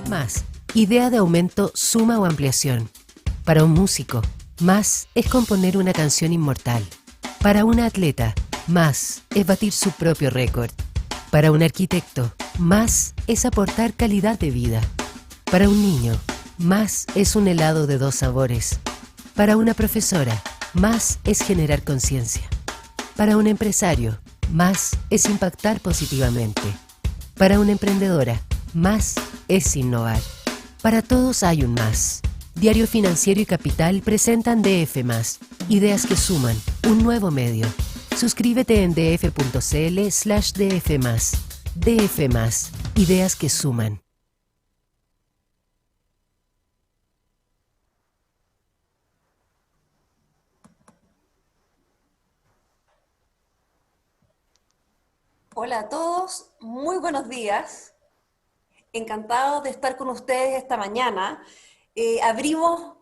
Más, idea de aumento, suma o ampliación. Para un músico, más es componer una canción inmortal. Para un atleta, más es batir su propio récord. Para un arquitecto, más es aportar calidad de vida. Para un niño, más es un helado de 2 sabores. Para una profesora, más es generar conciencia. Para un empresario, más es impactar positivamente. Para una emprendedora, más es innovar. Para todos hay un más. Diario Financiero y Capital presentan DF+, ideas que suman, un nuevo medio. Suscríbete en df.cl/df+. DF+, ideas que suman. Hola a todos, muy buenos días. Encantado de estar con ustedes esta mañana. Abrimos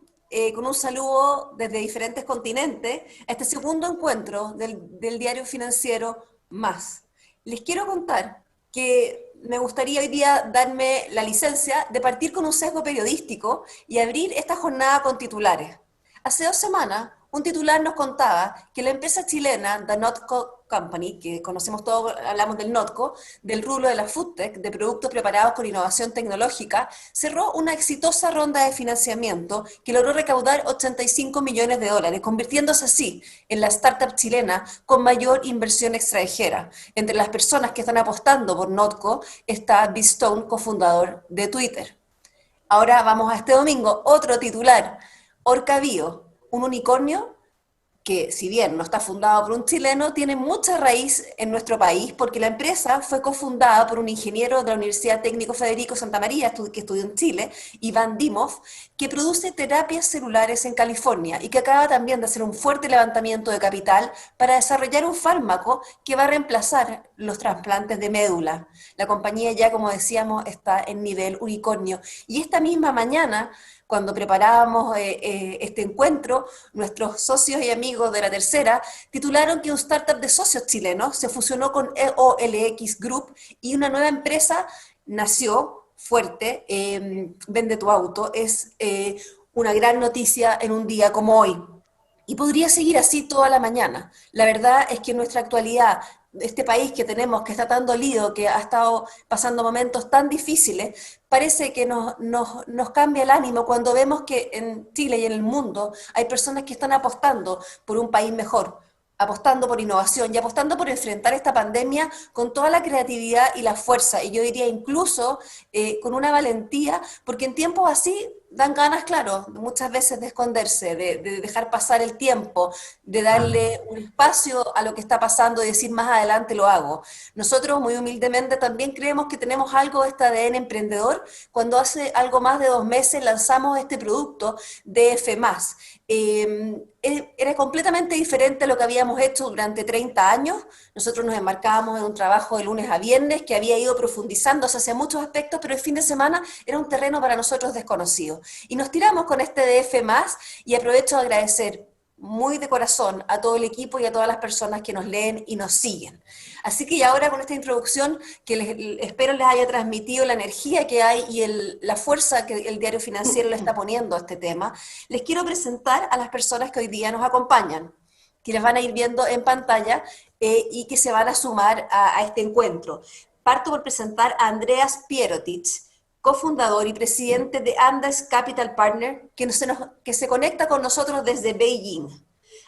con un saludo desde diferentes continentes a este segundo encuentro del Diario Financiero Más. Les quiero contar que me gustaría hoy día darme la licencia de partir con un sesgo periodístico y abrir esta jornada con titulares. Hace 2 semanas, un titular nos contaba que la empresa chilena, The Notco Company, que conocemos todos, hablamos del Notco, del rubro de la foodtech, de productos preparados con innovación tecnológica, cerró una exitosa ronda de financiamiento que logró recaudar 85 millones de dólares, convirtiéndose así en la startup chilena con mayor inversión extranjera. Entre las personas que están apostando por Notco está Bill Stone, cofundador de Twitter. Ahora vamos a este domingo, otro titular. Orca Bio, un unicornio que, si bien no está fundado por un chileno, tiene mucha raíz en nuestro país porque la empresa fue cofundada por un ingeniero de la Universidad Técnico Federico Santa María, que estudió en Chile, Iván Dimov, que produce terapias celulares en California y que acaba también de hacer un fuerte levantamiento de capital para desarrollar un fármaco que va a reemplazar los trasplantes de médula. La compañía ya, como decíamos, está en nivel unicornio. Y esta misma mañana, cuando preparábamos este encuentro, nuestros socios y amigos de La Tercera titularon que un startup de socios chilenos se fusionó con EOLX Group y una nueva empresa nació fuerte, Vende tu auto. Es una gran noticia en un día como hoy. Y podría seguir así toda la mañana. La verdad es que en nuestra actualidad, este país que tenemos, que está tan dolido, que ha estado pasando momentos tan difíciles, parece que nos cambia el ánimo cuando vemos que en Chile y en el mundo hay personas que están apostando por un país mejor, apostando por innovación y apostando por enfrentar esta pandemia con toda la creatividad y la fuerza, y yo diría incluso con una valentía, porque en tiempos así dan ganas, claro, muchas veces de esconderse, de dejar pasar el tiempo, de darle un espacio a lo que está pasando y decir más adelante lo hago. Nosotros muy humildemente también creemos que tenemos algo de este ADN emprendedor cuando hace algo más de 2 meses lanzamos este producto DF+. Era completamente diferente a lo que habíamos hecho durante 30 años. Nosotros nos embarcábamos en un trabajo de lunes a viernes que había ido profundizándose hacia muchos aspectos, pero el fin de semana era un terreno para nosotros desconocido. Y nos tiramos con este DF+, y aprovecho de agradecer muy de corazón a todo el equipo y a todas las personas que nos leen y nos siguen. Así que ahora con esta introducción, que espero les haya transmitido la energía que hay y la fuerza que el Diario Financiero le está poniendo a este tema, les quiero presentar a las personas que hoy día nos acompañan, que les van a ir viendo en pantalla y que se van a sumar a este encuentro. Parto por presentar a Andreas Pierotic, cofundador y presidente de Andes Capital Partner, que se conecta con nosotros desde Beijing.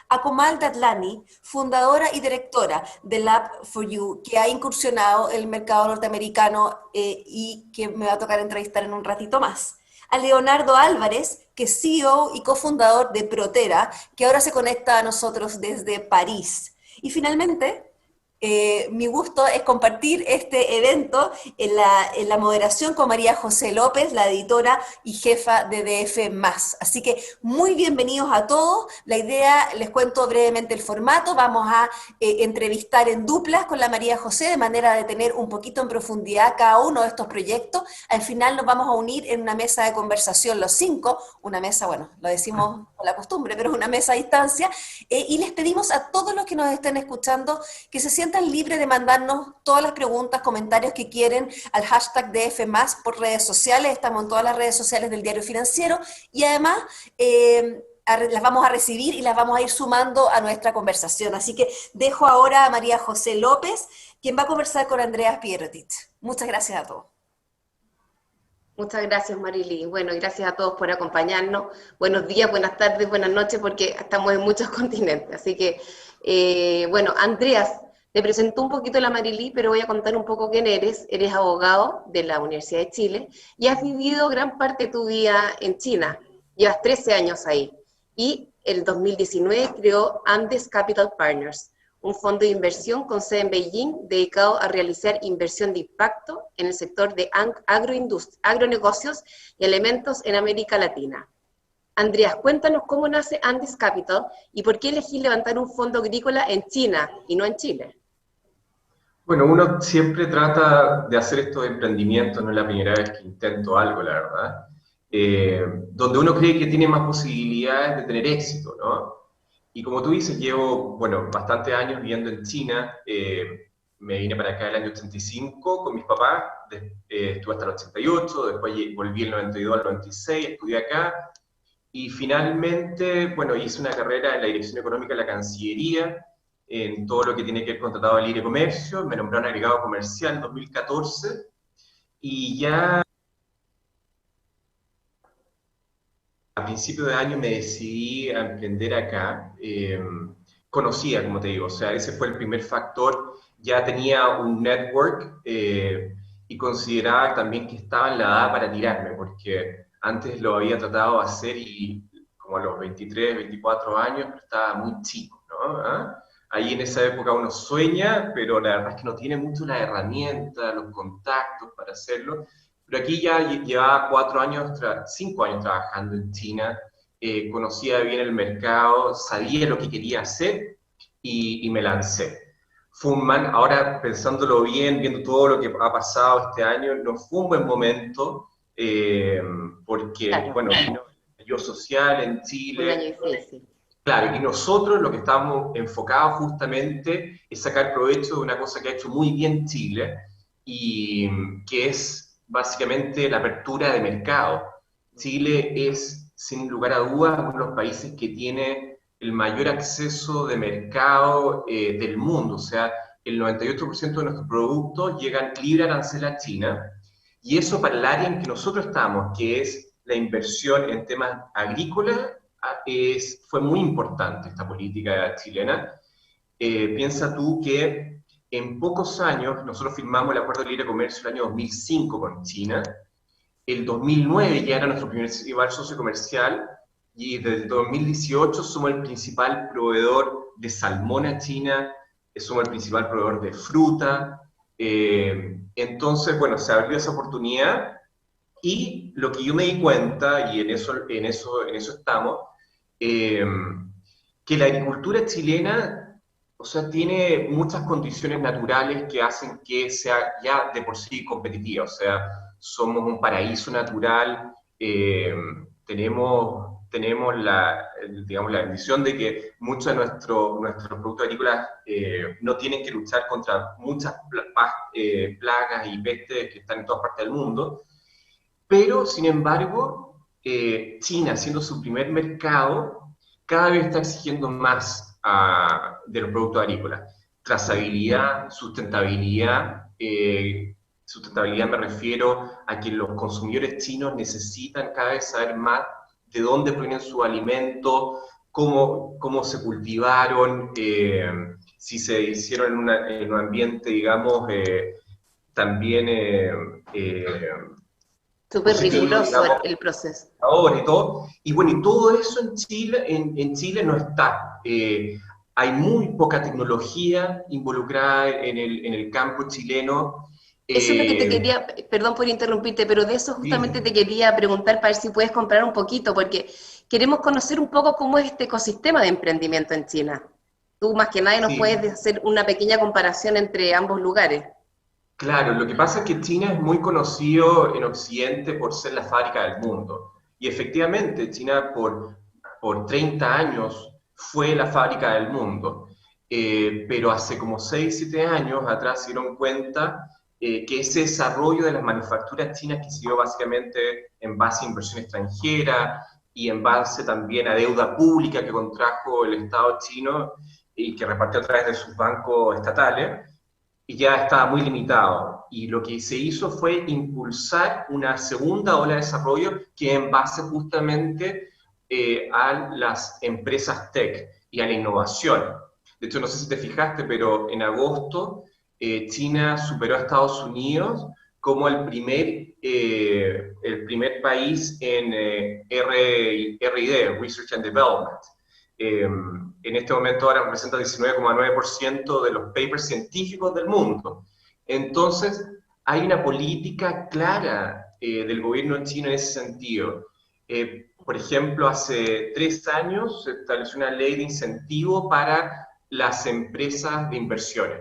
A Komal Datlani, fundadora y directora de Lab4U, que ha incursionado en el mercado norteamericano y que me va a tocar entrevistar en un ratito más. A Leonardo Álvarez, que es CEO y cofundador de Protera, que ahora se conecta a nosotros desde París. Y finalmente, mi gusto es compartir este evento en la moderación con María José López, la editora y jefa de DF+. Así que muy bienvenidos a todos. La idea, les cuento brevemente el formato, vamos a entrevistar en duplas con la María José de manera de tener un poquito en profundidad cada uno de estos proyectos. Al final nos vamos a unir en una mesa de conversación los 5, una mesa, bueno, lo decimos la costumbre, pero es una mesa a distancia, y les pedimos a todos los que nos estén escuchando que se sientan libres de mandarnos todas las preguntas, comentarios que quieren al hashtag DF+, por redes sociales. Estamos en todas las redes sociales del Diario Financiero, y además las vamos a recibir y las vamos a ir sumando a nuestra conversación. Así que dejo ahora a María José López, quien va a conversar con Andreas Pierotich. Muchas gracias a todos. Muchas gracias, Marily. Bueno, gracias a todos por acompañarnos. Buenos días, buenas tardes, buenas noches, porque estamos en muchos continentes. Así que, bueno, Andreas, te presentó un poquito la Marily, pero voy a contar un poco quién eres. Eres abogado de la Universidad de Chile y has vivido gran parte de tu vida en China. Llevas 13 años ahí. Y el 2019 creó Andes Capital Partners, un fondo de inversión con sede en Beijing dedicado a realizar inversión de impacto en el sector de agronegocios y elementos en América Latina. Andreas, cuéntanos cómo nace Andes Capital y por qué elegir levantar un fondo agrícola en China y no en Chile. Bueno, uno siempre trata de hacer estos emprendimientos, no es la primera vez que intento algo, la verdad, donde uno cree que tiene más posibilidades de tener éxito, ¿no? Y como tú dices, llevo, bueno, bastantes años viviendo en China. Me vine para acá el año 85 con mis papás, estuve hasta el 88, después volví el 92 al 96, estudié acá, y finalmente, bueno, hice una carrera en la Dirección Económica de la Cancillería, en todo lo que tiene que ver con Tratado de Libre Comercio. Me nombraron agregado comercial en 2014, y ya a principio de año me decidí a emprender acá. Conocía, como te digo, o sea, ese fue el primer factor. Ya tenía un network, y consideraba también que estaba en la edad para tirarme, porque antes lo había tratado de hacer y como a los 23, 24 años, pero estaba muy chico, ¿no? ¿Ah? Ahí en esa época uno sueña, pero la verdad es que no tiene mucho la herramienta, los contactos para hacerlo. Pero aquí ya llevaba 5 años trabajando en China, conocía bien el mercado, sabía lo que quería hacer y me lancé. Ahora pensándolo bien, viendo todo lo que ha pasado este año, no fue un buen momento, porque, Claro, bueno, vino el estallido social en un año Chile. difícil. Claro, y nosotros lo que estamos enfocados justamente es sacar provecho de una cosa que ha hecho muy bien Chile, y que es básicamente la apertura de mercado. Chile es, sin lugar a dudas, uno de los países que tiene el mayor acceso de mercado del mundo. O sea, el 98% de nuestros productos llegan libre arancel a China, y eso para el área en que nosotros estamos, que es la inversión en temas agrícolas, fue muy importante esta política chilena. Piensa tú que en pocos años, nosotros firmamos el Acuerdo de Libre Comercio el año 2005 con China, el 2009 ya era nuestro principal socio comercial, y desde 2018 somos el principal proveedor de salmón a China, somos el principal proveedor de fruta. Entonces, bueno, se abrió esa oportunidad, y lo que yo me di cuenta, y en eso estamos, que la agricultura chilena, o sea, tiene muchas condiciones naturales que hacen que sea ya de por sí competitiva. O sea, somos un paraíso natural, tenemos digamos, la bendición de que muchos de nuestros productos agrícolas no tienen que luchar contra muchas plagas y pestes que están en todas partes del mundo. Pero, sin embargo, China, siendo su primer mercado, cada vez está exigiendo más de los productos agrícolas. Trazabilidad, sustentabilidad. Sustentabilidad me refiero a que los consumidores chinos necesitan cada vez saber más de dónde provienen sus alimentos, cómo se cultivaron, si se hicieron en un ambiente, digamos, también Súper positivo, riguroso digamos, el proceso. ahora y todo. Y bueno, y todo eso en Chile no está. Hay muy poca tecnología involucrada en el campo chileno. Eso es lo que te quería, perdón por interrumpirte, pero de eso justamente Sí, te quería preguntar para ver si puedes comprar un poquito, porque queremos conocer un poco cómo es este ecosistema de emprendimiento en China. Tú más que nadie nos sí. puedes hacer una pequeña comparación entre ambos lugares. Claro, lo que pasa es que China es muy conocido en Occidente por ser la fábrica del mundo. Y efectivamente, China, por por 30 años fue la fábrica del mundo, pero hace como 6, 7 años atrás se dieron cuenta que ese desarrollo de las manufacturas chinas, que se dio básicamente en base a inversión extranjera y en base también a deuda pública que contrajo el Estado chino y que repartió a través de sus bancos estatales, y ya estaba muy limitado. Y lo que se hizo fue impulsar una segunda ola de desarrollo que en base justamente a las empresas tech y a la innovación. De hecho, no sé si te fijaste, pero en agosto China superó a Estados Unidos como el primer país en R&D, Research and Development. En este momento ahora representa 19,9% de los papers científicos del mundo. Entonces, hay una política clara del gobierno chino en ese sentido. Por ejemplo, hace 3 años se estableció una ley de incentivo para las empresas de inversiones.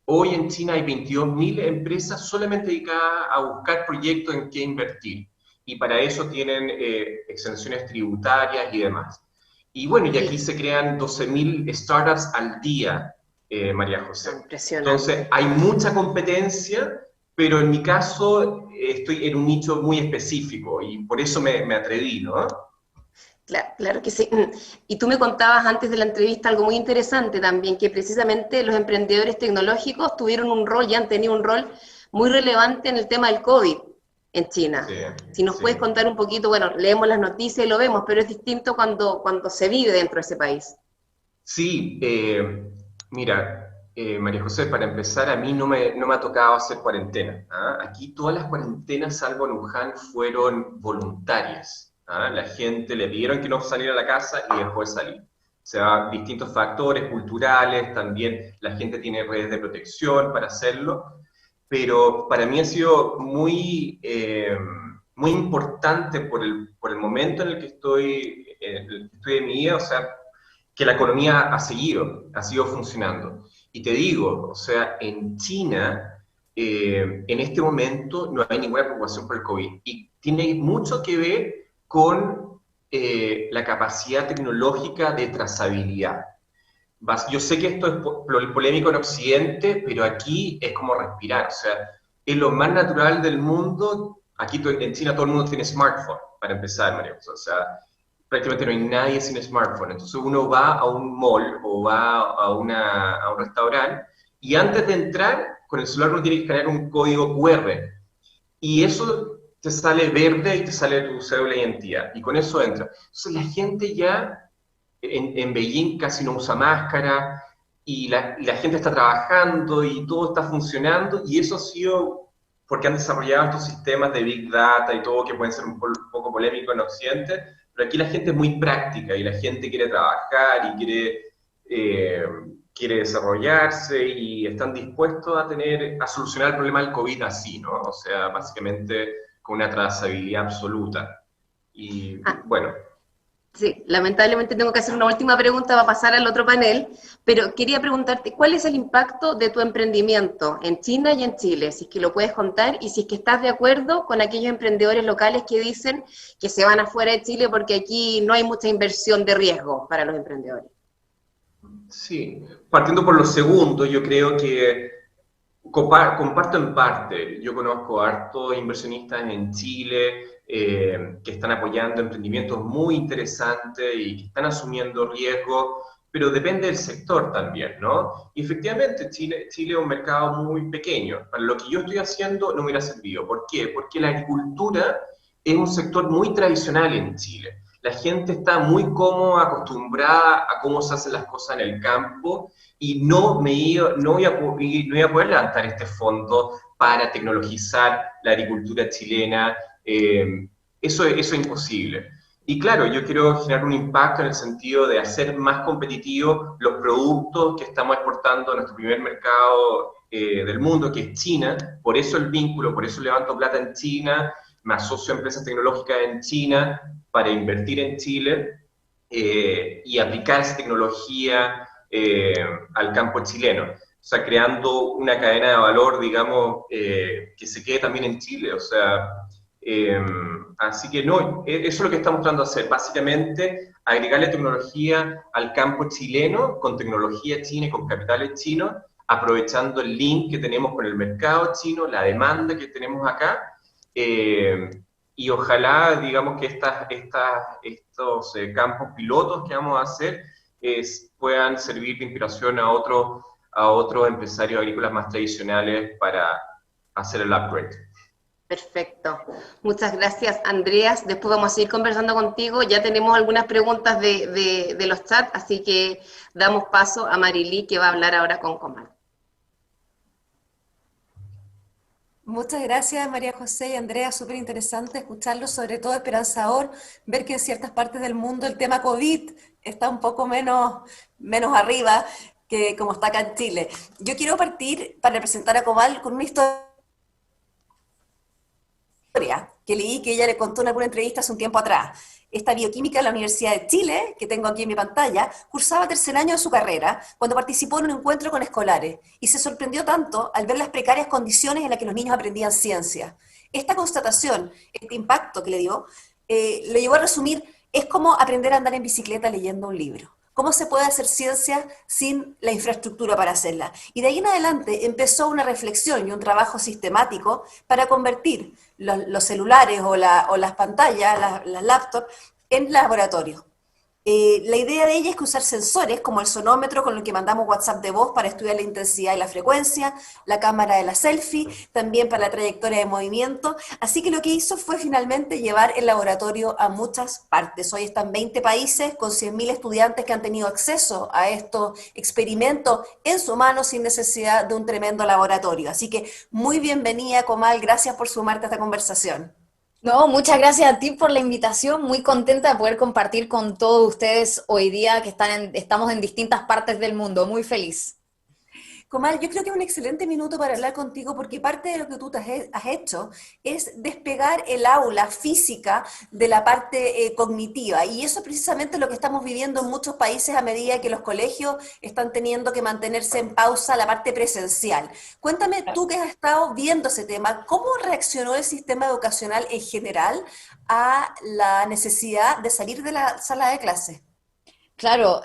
Hoy en China hay 22.000 empresas solamente dedicadas a buscar proyectos en qué invertir. Y para eso tienen exenciones tributarias y demás. Y bueno, y aquí se crean 12.000 startups al día, María José. Impresionante. Entonces, hay mucha competencia, pero en mi caso estoy en un nicho muy específico y por eso me atreví, ¿no? Claro que sí. Y tú me contabas antes de la entrevista algo muy interesante también, que precisamente los emprendedores tecnológicos tuvieron un rol y han tenido un rol muy relevante en el tema del COVID en China. Sí, si nos puedes contar un poquito, bueno, leemos las noticias y lo vemos, pero es distinto cuando se vive dentro de ese país. Sí, mira, María José, para empezar, a mí no me ha tocado hacer cuarentena. ¿Ah? Aquí todas las cuarentenas, salvo en Wuhan, fueron voluntarias. ¿Ah? La gente le pidieron que no saliera a la casa y dejó de salir. O sea, distintos factores culturales, también la gente tiene redes de protección para hacerlo, pero para mí ha sido muy, muy importante por el momento en el que estoy en mi vida, o sea, que la economía ha sido funcionando. Y te digo, o sea, en China, en este momento no hay ninguna preocupación por el COVID. Y tiene mucho que ver con la capacidad tecnológica de trazabilidad. Yo sé que esto es polémico en Occidente, pero aquí es como respirar, o sea, es lo más natural del mundo. Aquí en China todo el mundo tiene smartphone, para empezar, María José, o sea, prácticamente no hay nadie sin smartphone. Entonces uno va a un mall o va a un restaurante y antes de entrar, con el celular uno tiene que escanear un código QR. Y eso te sale verde y te sale tu cédula de identidad. Y con eso entra. Entonces la gente ya en Beijing casi no usa máscara y la gente está trabajando y todo está funcionando. Y eso ha sido porque han desarrollado estos sistemas de Big Data y todo que pueden ser un poco polémicos en Occidente. Pero aquí la gente es muy práctica y la gente quiere trabajar y quiere desarrollarse y están dispuestos a solucionar el problema del COVID así, ¿no? O sea, básicamente con una trazabilidad absoluta. Y bueno. Sí, lamentablemente tengo que hacer una última pregunta para pasar al otro panel, pero quería preguntarte, ¿cuál es el impacto de tu emprendimiento en China y en Chile? Si es que lo puedes contar y si es que estás de acuerdo con aquellos emprendedores locales que dicen que se van afuera de Chile porque aquí no hay mucha inversión de riesgo para los emprendedores. Sí, partiendo por lo segundo, yo creo que comparto en parte. Yo conozco a hartos inversionistas en Chile que están apoyando emprendimientos muy interesantes y que están asumiendo riesgos, pero depende del sector también, ¿no? Y efectivamente Chile es un mercado muy pequeño. Para lo que yo estoy haciendo no me hubiera servido. ¿Por qué? Porque la agricultura es un sector muy tradicional en Chile. La gente está muy cómoda, acostumbrada a cómo se hacen las cosas en el campo y no voy a poder levantar este fondo para tecnologizar la agricultura chilena. Eso es imposible. Y claro, yo quiero generar un impacto en el sentido de hacer más competitivos los productos que estamos exportando a nuestro primer mercado del mundo, que es China. Por eso el vínculo, por eso levanto plata en China, me asocio a empresas tecnológicas en China para invertir en Chile y aplicar esa tecnología al campo chileno. O sea, creando una cadena de valor, digamos, que se quede también en Chile. O sea, Así que no, eso es lo que estamos tratando de hacer, básicamente agregarle tecnología al campo chileno, con tecnología china y con capitales chinos, aprovechando el link que tenemos con el mercado chino, la demanda que tenemos acá, y ojalá, digamos, que estos campos pilotos que vamos a hacer puedan servir de inspiración a otros empresarios agrícolas más tradicionales para hacer el upgrade. Perfecto. Muchas gracias, Andreas. Después vamos a seguir conversando contigo. Ya tenemos algunas preguntas de los chats, así que damos paso a Marilí, que va a hablar ahora con Comal. Muchas gracias, María José y Andrea, súper interesante escucharlo, sobre todo esperanzador ver que en ciertas partes del mundo el tema COVID está un poco menos arriba que como está acá en Chile. Yo quiero partir para representar a Comal con una historia que leí que ella le contó en alguna entrevista hace un tiempo atrás. Esta bioquímica de la Universidad de Chile, que tengo aquí en mi pantalla, cursaba tercer año de su carrera cuando participó en un encuentro con escolares y se sorprendió tanto al ver las precarias condiciones en las que los niños aprendían ciencia. Esta constatación, este impacto que le dio, le llevó a resumir, es como aprender a andar en bicicleta leyendo un libro. ¿Cómo se puede hacer ciencia sin la infraestructura para hacerla? Y de ahí en adelante empezó una reflexión y un trabajo sistemático para convertir los celulares o las pantallas, las laptops, en laboratorio. La idea de ella es que usar sensores como el sonómetro con el que mandamos WhatsApp de voz para estudiar la intensidad y la frecuencia, la cámara de la selfie, también para la trayectoria de movimiento. Así que lo que hizo fue finalmente llevar el laboratorio a muchas partes. Hoy están 20 países con 100.000 estudiantes que han tenido acceso a estos experimentos en su mano sin necesidad de un tremendo laboratorio. Así que muy bienvenida, Comal, gracias por sumarte a esta conversación. No, muchas gracias a ti por la invitación, muy contenta de poder compartir con todos ustedes hoy día que estamos en distintas partes del mundo, muy feliz. Comal, yo creo que es un excelente minuto para hablar contigo porque parte de lo que tú has hecho es despegar el aula física de la parte cognitiva y eso es precisamente lo que estamos viviendo en muchos países a medida que los colegios están teniendo que mantenerse en pausa la parte presencial. Cuéntame tú que has estado viendo ese tema, ¿cómo reaccionó el sistema educacional en general a la necesidad de salir de la sala de clase? Claro,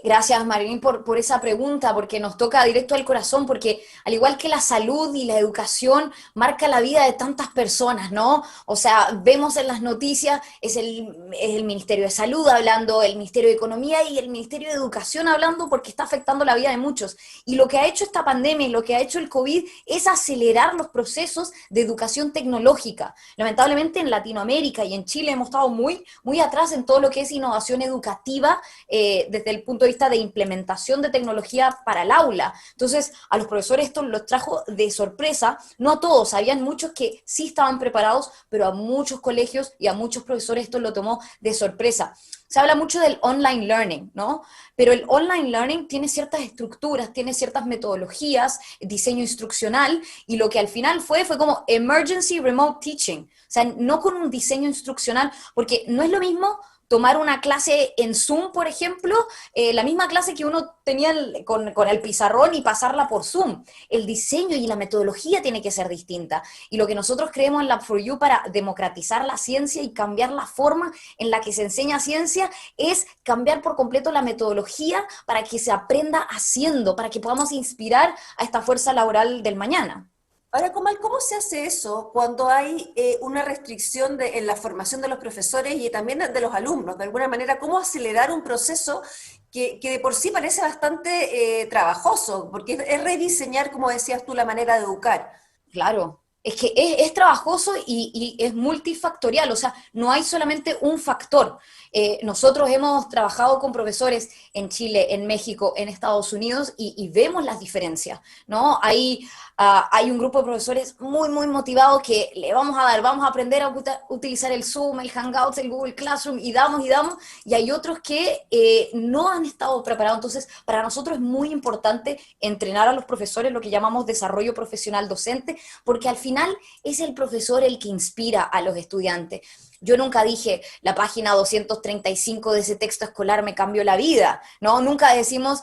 gracias Marilyn por esa pregunta, porque nos toca directo al corazón, porque al igual que la salud y la educación marca la vida de tantas personas, ¿no? O sea, vemos en las noticias, es el Ministerio de Salud hablando, el Ministerio de Economía y el Ministerio de Educación hablando porque está afectando la vida de muchos. Y lo que ha hecho esta pandemia y lo que ha hecho el COVID es acelerar los procesos de educación tecnológica. Lamentablemente en Latinoamérica y en Chile hemos estado muy, muy atrás en todo lo que es innovación educativa, desde el punto de vista de implementación de tecnología para el aula. Entonces, a los profesores esto los trajo de sorpresa, no a todos, habían muchos que sí estaban preparados, pero a muchos colegios y a muchos profesores esto lo tomó de sorpresa. Se habla mucho del online learning, ¿no? Pero el online learning tiene ciertas estructuras, tiene ciertas metodologías, diseño instruccional, y lo que al final fue como emergency remote teaching. O sea, no con un diseño instruccional, porque no es lo mismo tomar una clase en Zoom, por ejemplo, la misma clase que uno tenía con el pizarrón y pasarla por Zoom. El diseño y la metodología tiene que ser distinta. Y lo que nosotros creemos en Lab4U para democratizar la ciencia y cambiar la forma en la que se enseña ciencia es cambiar por completo la metodología para que se aprenda haciendo, para que podamos inspirar a esta fuerza laboral del mañana. Ahora, Comal, ¿cómo se hace eso cuando hay una restricción en la formación de los profesores y también de los alumnos? De alguna manera, ¿cómo acelerar un proceso que de por sí parece bastante trabajoso? Porque es rediseñar, como decías tú, la manera de educar. Claro. Es que es trabajoso y es multifactorial, o sea, no hay solamente un factor. Nosotros hemos trabajado con profesores en Chile, en México, en Estados Unidos y vemos las diferencias, ¿no? Hay un grupo de profesores muy, muy motivados que le vamos a aprender a utilizar el Zoom, el Hangouts, el Google Classroom y damos, y hay otros que no han estado preparados. Entonces, para nosotros es muy importante entrenar a los profesores, lo que llamamos desarrollo profesional docente, porque al final es el profesor el que inspira a los estudiantes. Yo nunca dije, la página 235 de ese texto escolar me cambió la vida, ¿no? Nunca decimos...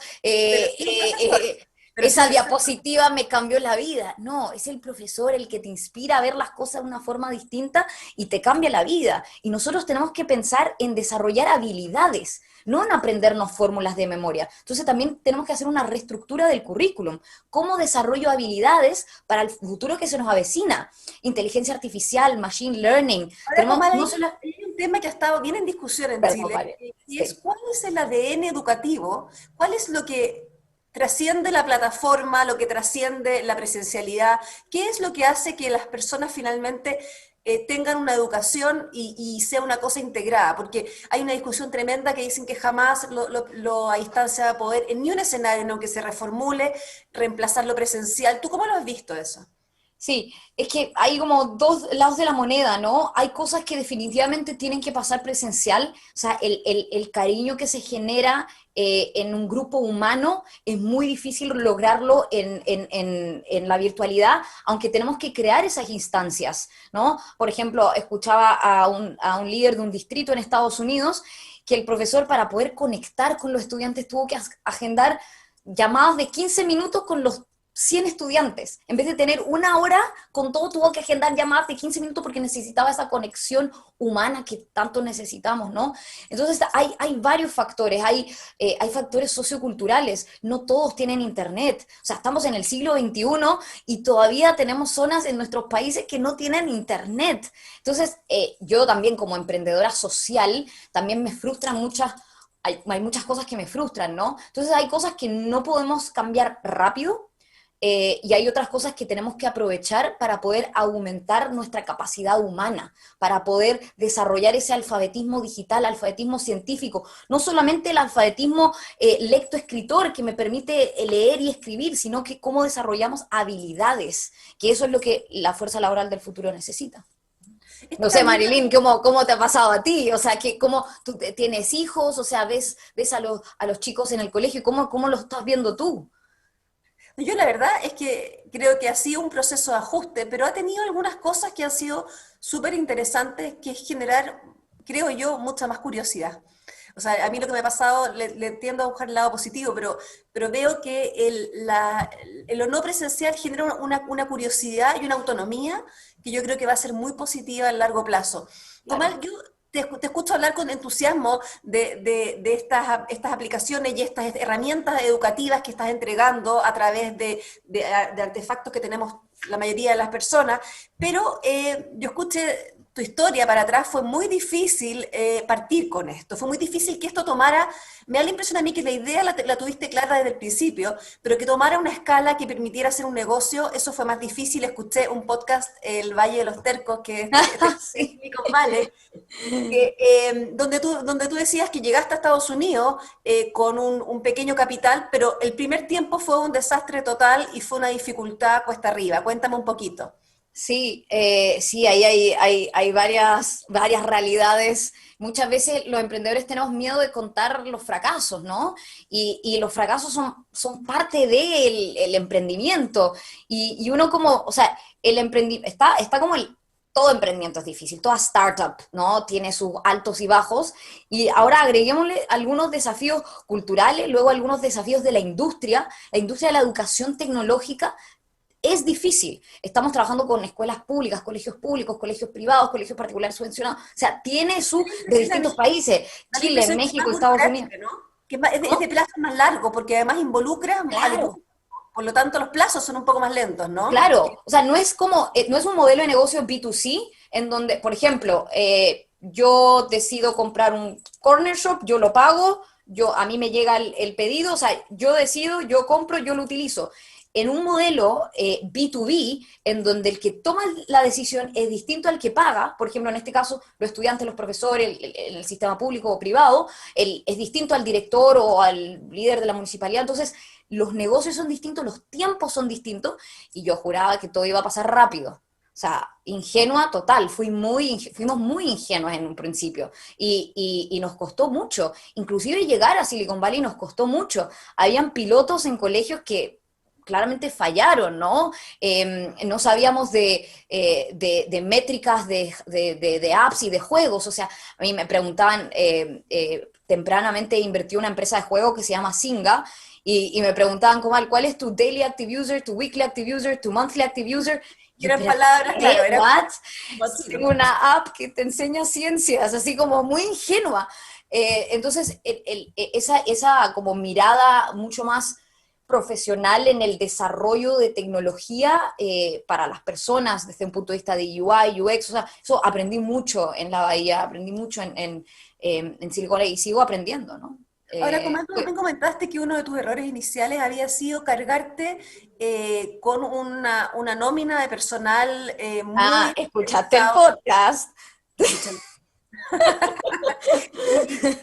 Pero esa diapositiva me cambió la vida. No, es el profesor el que te inspira a ver las cosas de una forma distinta y te cambia la vida. Y nosotros tenemos que pensar en desarrollar habilidades, no en aprendernos fórmulas de memoria. Entonces también tenemos que hacer una reestructura del currículum. ¿Cómo desarrollo habilidades para el futuro que se nos avecina? Inteligencia artificial, machine learning. Ahora, hay un tema que ha estado bien en discusión en Chile, y es cuál es el ADN educativo, cuál es lo que trasciende la plataforma, lo que trasciende la presencialidad, qué es lo que hace que las personas finalmente tengan una educación y sea una cosa integrada, porque hay una discusión tremenda que dicen que jamás a distancia va a poder, en ni un escenario en el que se reformule, reemplazar lo presencial. ¿Tú cómo lo has visto eso? Sí, es que hay como dos lados de la moneda, ¿no? Hay cosas que definitivamente tienen que pasar presencial, o sea, el cariño que se genera en un grupo humano es muy difícil lograrlo en la virtualidad, aunque tenemos que crear esas instancias, ¿no? Por ejemplo, escuchaba a un líder de un distrito en Estados Unidos que el profesor, para poder conectar con los estudiantes, tuvo que agendar llamadas de 15 minutos con los 100 estudiantes. En vez de tener una hora con todo, tuvo que agendar llamadas de 15 minutos porque necesitaba esa conexión humana que tanto necesitamos, ¿no? Entonces hay varios factores, hay factores socioculturales, no todos tienen internet, o sea, estamos en el siglo XXI y todavía tenemos zonas en nuestros países que no tienen internet. Entonces, yo también como emprendedora social, también me frustran hay muchas cosas que me frustran, ¿no? Entonces hay cosas que no podemos cambiar rápido, y hay otras cosas que tenemos que aprovechar para poder aumentar nuestra capacidad humana, para poder desarrollar ese alfabetismo digital, alfabetismo científico, no solamente el alfabetismo lectoescritor que me permite leer y escribir, sino que cómo desarrollamos habilidades, que eso es lo que la fuerza laboral del futuro necesita. No sé, Marilyn, ¿cómo te ha pasado a ti? O sea, ¿cómo tú tienes hijos? O sea, ves a los chicos en el colegio, ¿cómo lo estás viendo tú? Yo la verdad es que creo que ha sido un proceso de ajuste, pero ha tenido algunas cosas que han sido súper interesantes, que es generar, creo yo, mucha más curiosidad. O sea, a mí lo que me ha pasado, le tiendo a buscar el lado positivo, pero veo que lo no presencial genera una curiosidad y una autonomía que yo creo que va a ser muy positiva a largo plazo. Claro. Tomás, yo te escucho hablar con entusiasmo de estas aplicaciones y estas herramientas educativas que estás entregando a través de artefactos que tenemos la mayoría de las personas, pero yo escuché tu historia para atrás, fue muy difícil partir con esto, fue muy difícil que esto tomara, me da la impresión a mí que la idea la tuviste clara desde el principio, pero que tomara una escala que permitiera hacer un negocio, eso fue más difícil. Escuché un podcast, El Valle de los Tercos, que es Sí. Vale, donde tú decías que llegaste a Estados Unidos con un pequeño capital, pero el primer tiempo fue un desastre total y fue una dificultad cuesta arriba. Cuéntame un poquito. Sí, sí, ahí hay varias realidades. Muchas veces los emprendedores tenemos miedo de contar los fracasos, ¿no? Y los fracasos son parte del emprendimiento. Y uno o sea, está como todo emprendimiento es difícil, toda startup, ¿no? Tiene sus altos y bajos. Y ahora agreguémosle algunos desafíos culturales, luego algunos desafíos de la industria de la educación tecnológica. Es difícil. Estamos trabajando con escuelas públicos, colegios privados, colegios particulares subvencionados. O sea, tiene de distintos países. Chile, México, Estados Unidos. ¿No? Que es de plazo más largo, porque además involucra Claro. por lo tanto los plazos son un poco más lentos, ¿no? Claro, o sea, no es un modelo de negocio B2C en donde, por ejemplo, yo decido comprar un corner shop, yo lo pago, a mí me llega el pedido, o sea, yo decido, yo compro, yo lo utilizo. En un modelo B2B, en donde el que toma la decisión es distinto al que paga, por ejemplo, en este caso, los estudiantes, los profesores, el sistema público o privado, es distinto al director o al líder de la municipalidad, entonces los negocios son distintos, los tiempos son distintos, y yo juraba que todo iba a pasar rápido. O sea, ingenua total, fuimos muy ingenuas en un principio y nos costó mucho, inclusive llegar a Silicon Valley nos costó mucho. Habían pilotos en colegios que claramente fallaron, ¿no? No sabíamos de métricas de apps y de juegos, o sea, a mí me preguntaban, tempranamente invertí una empresa de juego que se llama Zynga, y me preguntaban, ¿cuál es tu daily active user, tu weekly active user, tu monthly active user? Y eran palabras, claro, era ¿what? como Tengo una app que te enseña ciencias, así como muy ingenua. Entonces, esa como mirada mucho más profesional en el desarrollo de tecnología para las personas desde un punto de vista de UI, UX, o sea, eso aprendí mucho en la Bahía, aprendí mucho en Silicon Valley y sigo aprendiendo, ¿no? Ahora, Comando, también comentaste que uno de tus errores iniciales había sido cargarte con una nómina de personal muy escuchaste el especializado. podcast.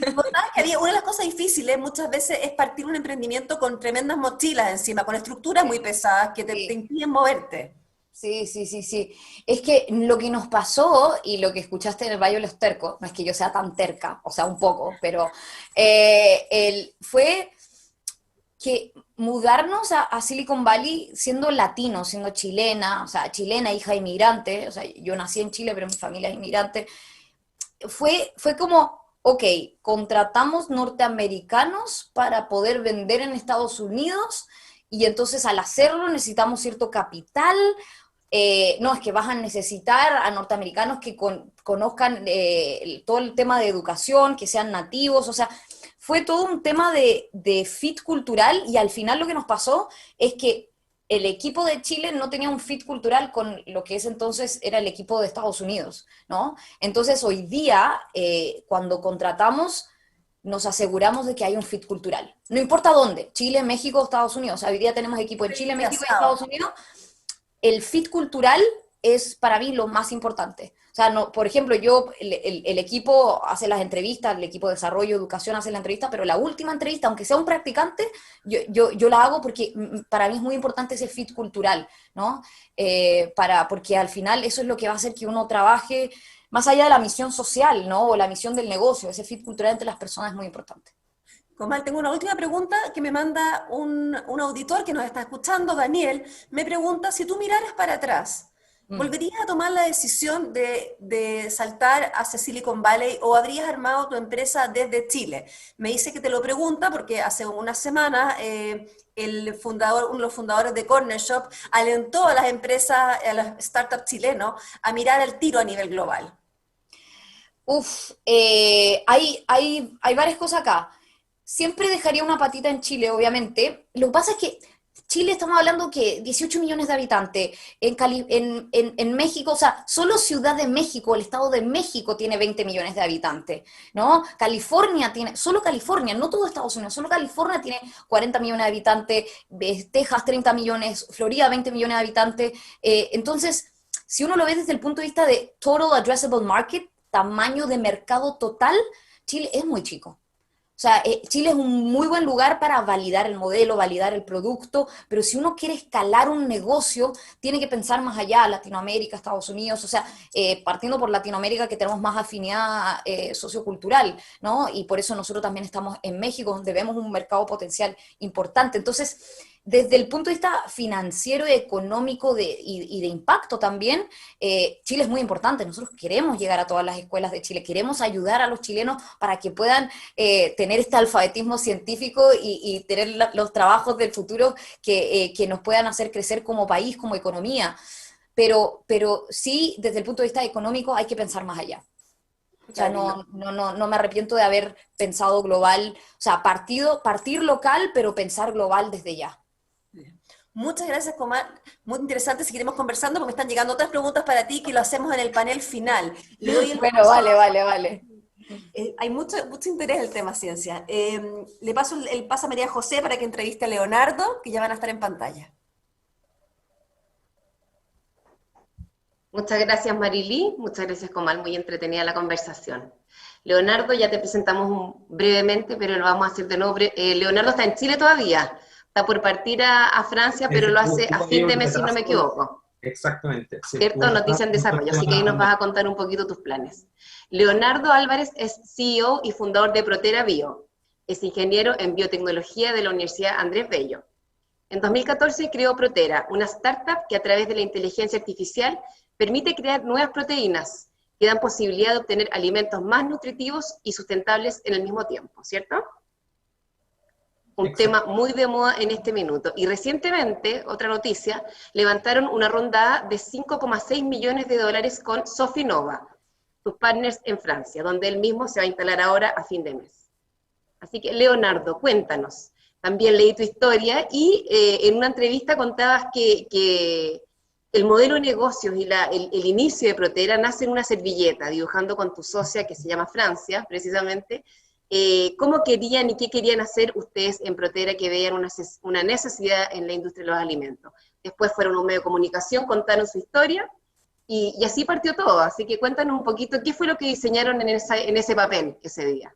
Y contabas que una de las cosas difíciles muchas veces es partir un emprendimiento con tremendas mochilas encima, con estructuras muy pesadas que te impiden moverte. Sí, sí, sí, sí. Es que lo que nos pasó y lo que escuchaste en el Valle de los Tercos, no es que yo sea tan terca, o sea, un poco, pero fue que mudarnos a Silicon Valley siendo latino, siendo chilena, o sea, chilena, hija de inmigrante, o sea, yo nací en Chile, pero mi familia es inmigrante, fue como, ok, contratamos norteamericanos para poder vender en Estados Unidos y entonces al hacerlo necesitamos cierto capital. No, es que vas a necesitar a norteamericanos que conozcan todo el tema de educación, que sean nativos, o sea, fue todo un tema de fit cultural y al final lo que nos pasó es que el equipo de Chile no tenía un fit cultural con lo que ese entonces era el equipo de Estados Unidos, ¿no? Entonces hoy día, cuando contratamos, nos aseguramos de que hay un fit cultural. No importa dónde, Chile, México, Estados Unidos. O sea, hoy día tenemos equipo en Chile, México y Estados Unidos. El fit cultural es para mí lo más importante. O sea, no, por ejemplo, el equipo hace las entrevistas, el equipo de desarrollo, educación hace la entrevista, pero la última entrevista, aunque sea un practicante, yo la hago porque para mí es muy importante ese fit cultural, ¿no? Porque al final eso es lo que va a hacer que uno trabaje más allá de la misión social, ¿no? O la misión del negocio, ese fit cultural entre las personas es muy importante. Comal, tengo una última pregunta que me manda un auditor que nos está escuchando, Daniel, me pregunta si tú miraras para atrás, ¿volverías a tomar la decisión de saltar hacia Silicon Valley o habrías armado tu empresa desde Chile? Me dice que te lo pregunta porque hace una semana uno de los fundadores de Corner Shop alentó a las empresas, a los startups chilenos a mirar el tiro a nivel global. Hay varias cosas acá. Siempre dejaría una patita en Chile, obviamente. Lo que pasa es que Chile estamos hablando que 18 millones de habitantes. En México, o sea, solo Ciudad de México, el Estado de México tiene 20 millones de habitantes, ¿no? California tiene, solo California, no todo Estados Unidos, solo California tiene 40 millones de habitantes, Texas 30 millones, Florida 20 millones de habitantes. Entonces, si uno lo ve desde el punto de vista de Total Addressable Market, tamaño de mercado total, Chile es muy chico. O sea, Chile es un muy buen lugar para validar el modelo, validar el producto, pero si uno quiere escalar un negocio, tiene que pensar más allá, Latinoamérica, Estados Unidos, o sea, partiendo por Latinoamérica que tenemos más afinidad sociocultural, ¿no? Y por eso nosotros también estamos en México, donde vemos un mercado potencial importante. Entonces, desde el punto de vista financiero y económico y de impacto también, Chile es muy importante. Nosotros queremos llegar a todas las escuelas de Chile, queremos ayudar a los chilenos para que puedan tener este alfabetismo científico y tener los trabajos del futuro que nos puedan hacer crecer como país, como economía. Pero sí, desde el punto de vista económico hay que pensar más allá. O sea, no me arrepiento de haber pensado global, o sea, partir local, pero pensar global desde ya. Muchas gracias, Comal. Muy interesante, seguiremos conversando porque están llegando otras preguntas para ti que lo hacemos en el panel final. Bueno, vale. Hay mucho interés en el tema ciencia. Le paso el paso a María José para que entreviste a Leonardo, que ya van a estar en pantalla. Muchas gracias, Marily. Muchas gracias, Comal. Muy entretenida la conversación. Leonardo, ya te presentamos brevemente, pero lo vamos a hacer de nuevo. Leonardo está en Chile todavía. Está por partir a Francia, pero lo hace a fin de mes, si no me equivoco. Exactamente. Sí, ¿Cierto? Noticia en desarrollo, así que ahí nos vas a contar un poquito tus planes. Leonardo Álvarez es CEO y fundador de Protera Bio. Es ingeniero en biotecnología de la Universidad Andrés Bello. En 2014 creó Protera, una startup que a través de la inteligencia artificial permite crear nuevas proteínas que dan posibilidad de obtener alimentos más nutritivos y sustentables en el mismo tiempo, ¿cierto? un tema muy de moda en este minuto. Y recientemente, otra noticia, levantaron una ronda de 5,6 millones de dólares con Sofinova, sus partners en Francia, donde él mismo se va a instalar ahora a fin de mes. Así que, Leonardo, cuéntanos. También leí tu historia y en una entrevista contabas que el modelo de negocios y el inicio de Proteera nace en una servilleta, dibujando con tu socia que se llama Francia, precisamente, cómo querían y qué querían hacer ustedes en Proteera que veían una necesidad en la industria de los alimentos. Después fueron un medio de comunicación, contaron su historia y así partió todo. Así que cuéntanos un poquito qué fue lo que diseñaron en ese papel ese día.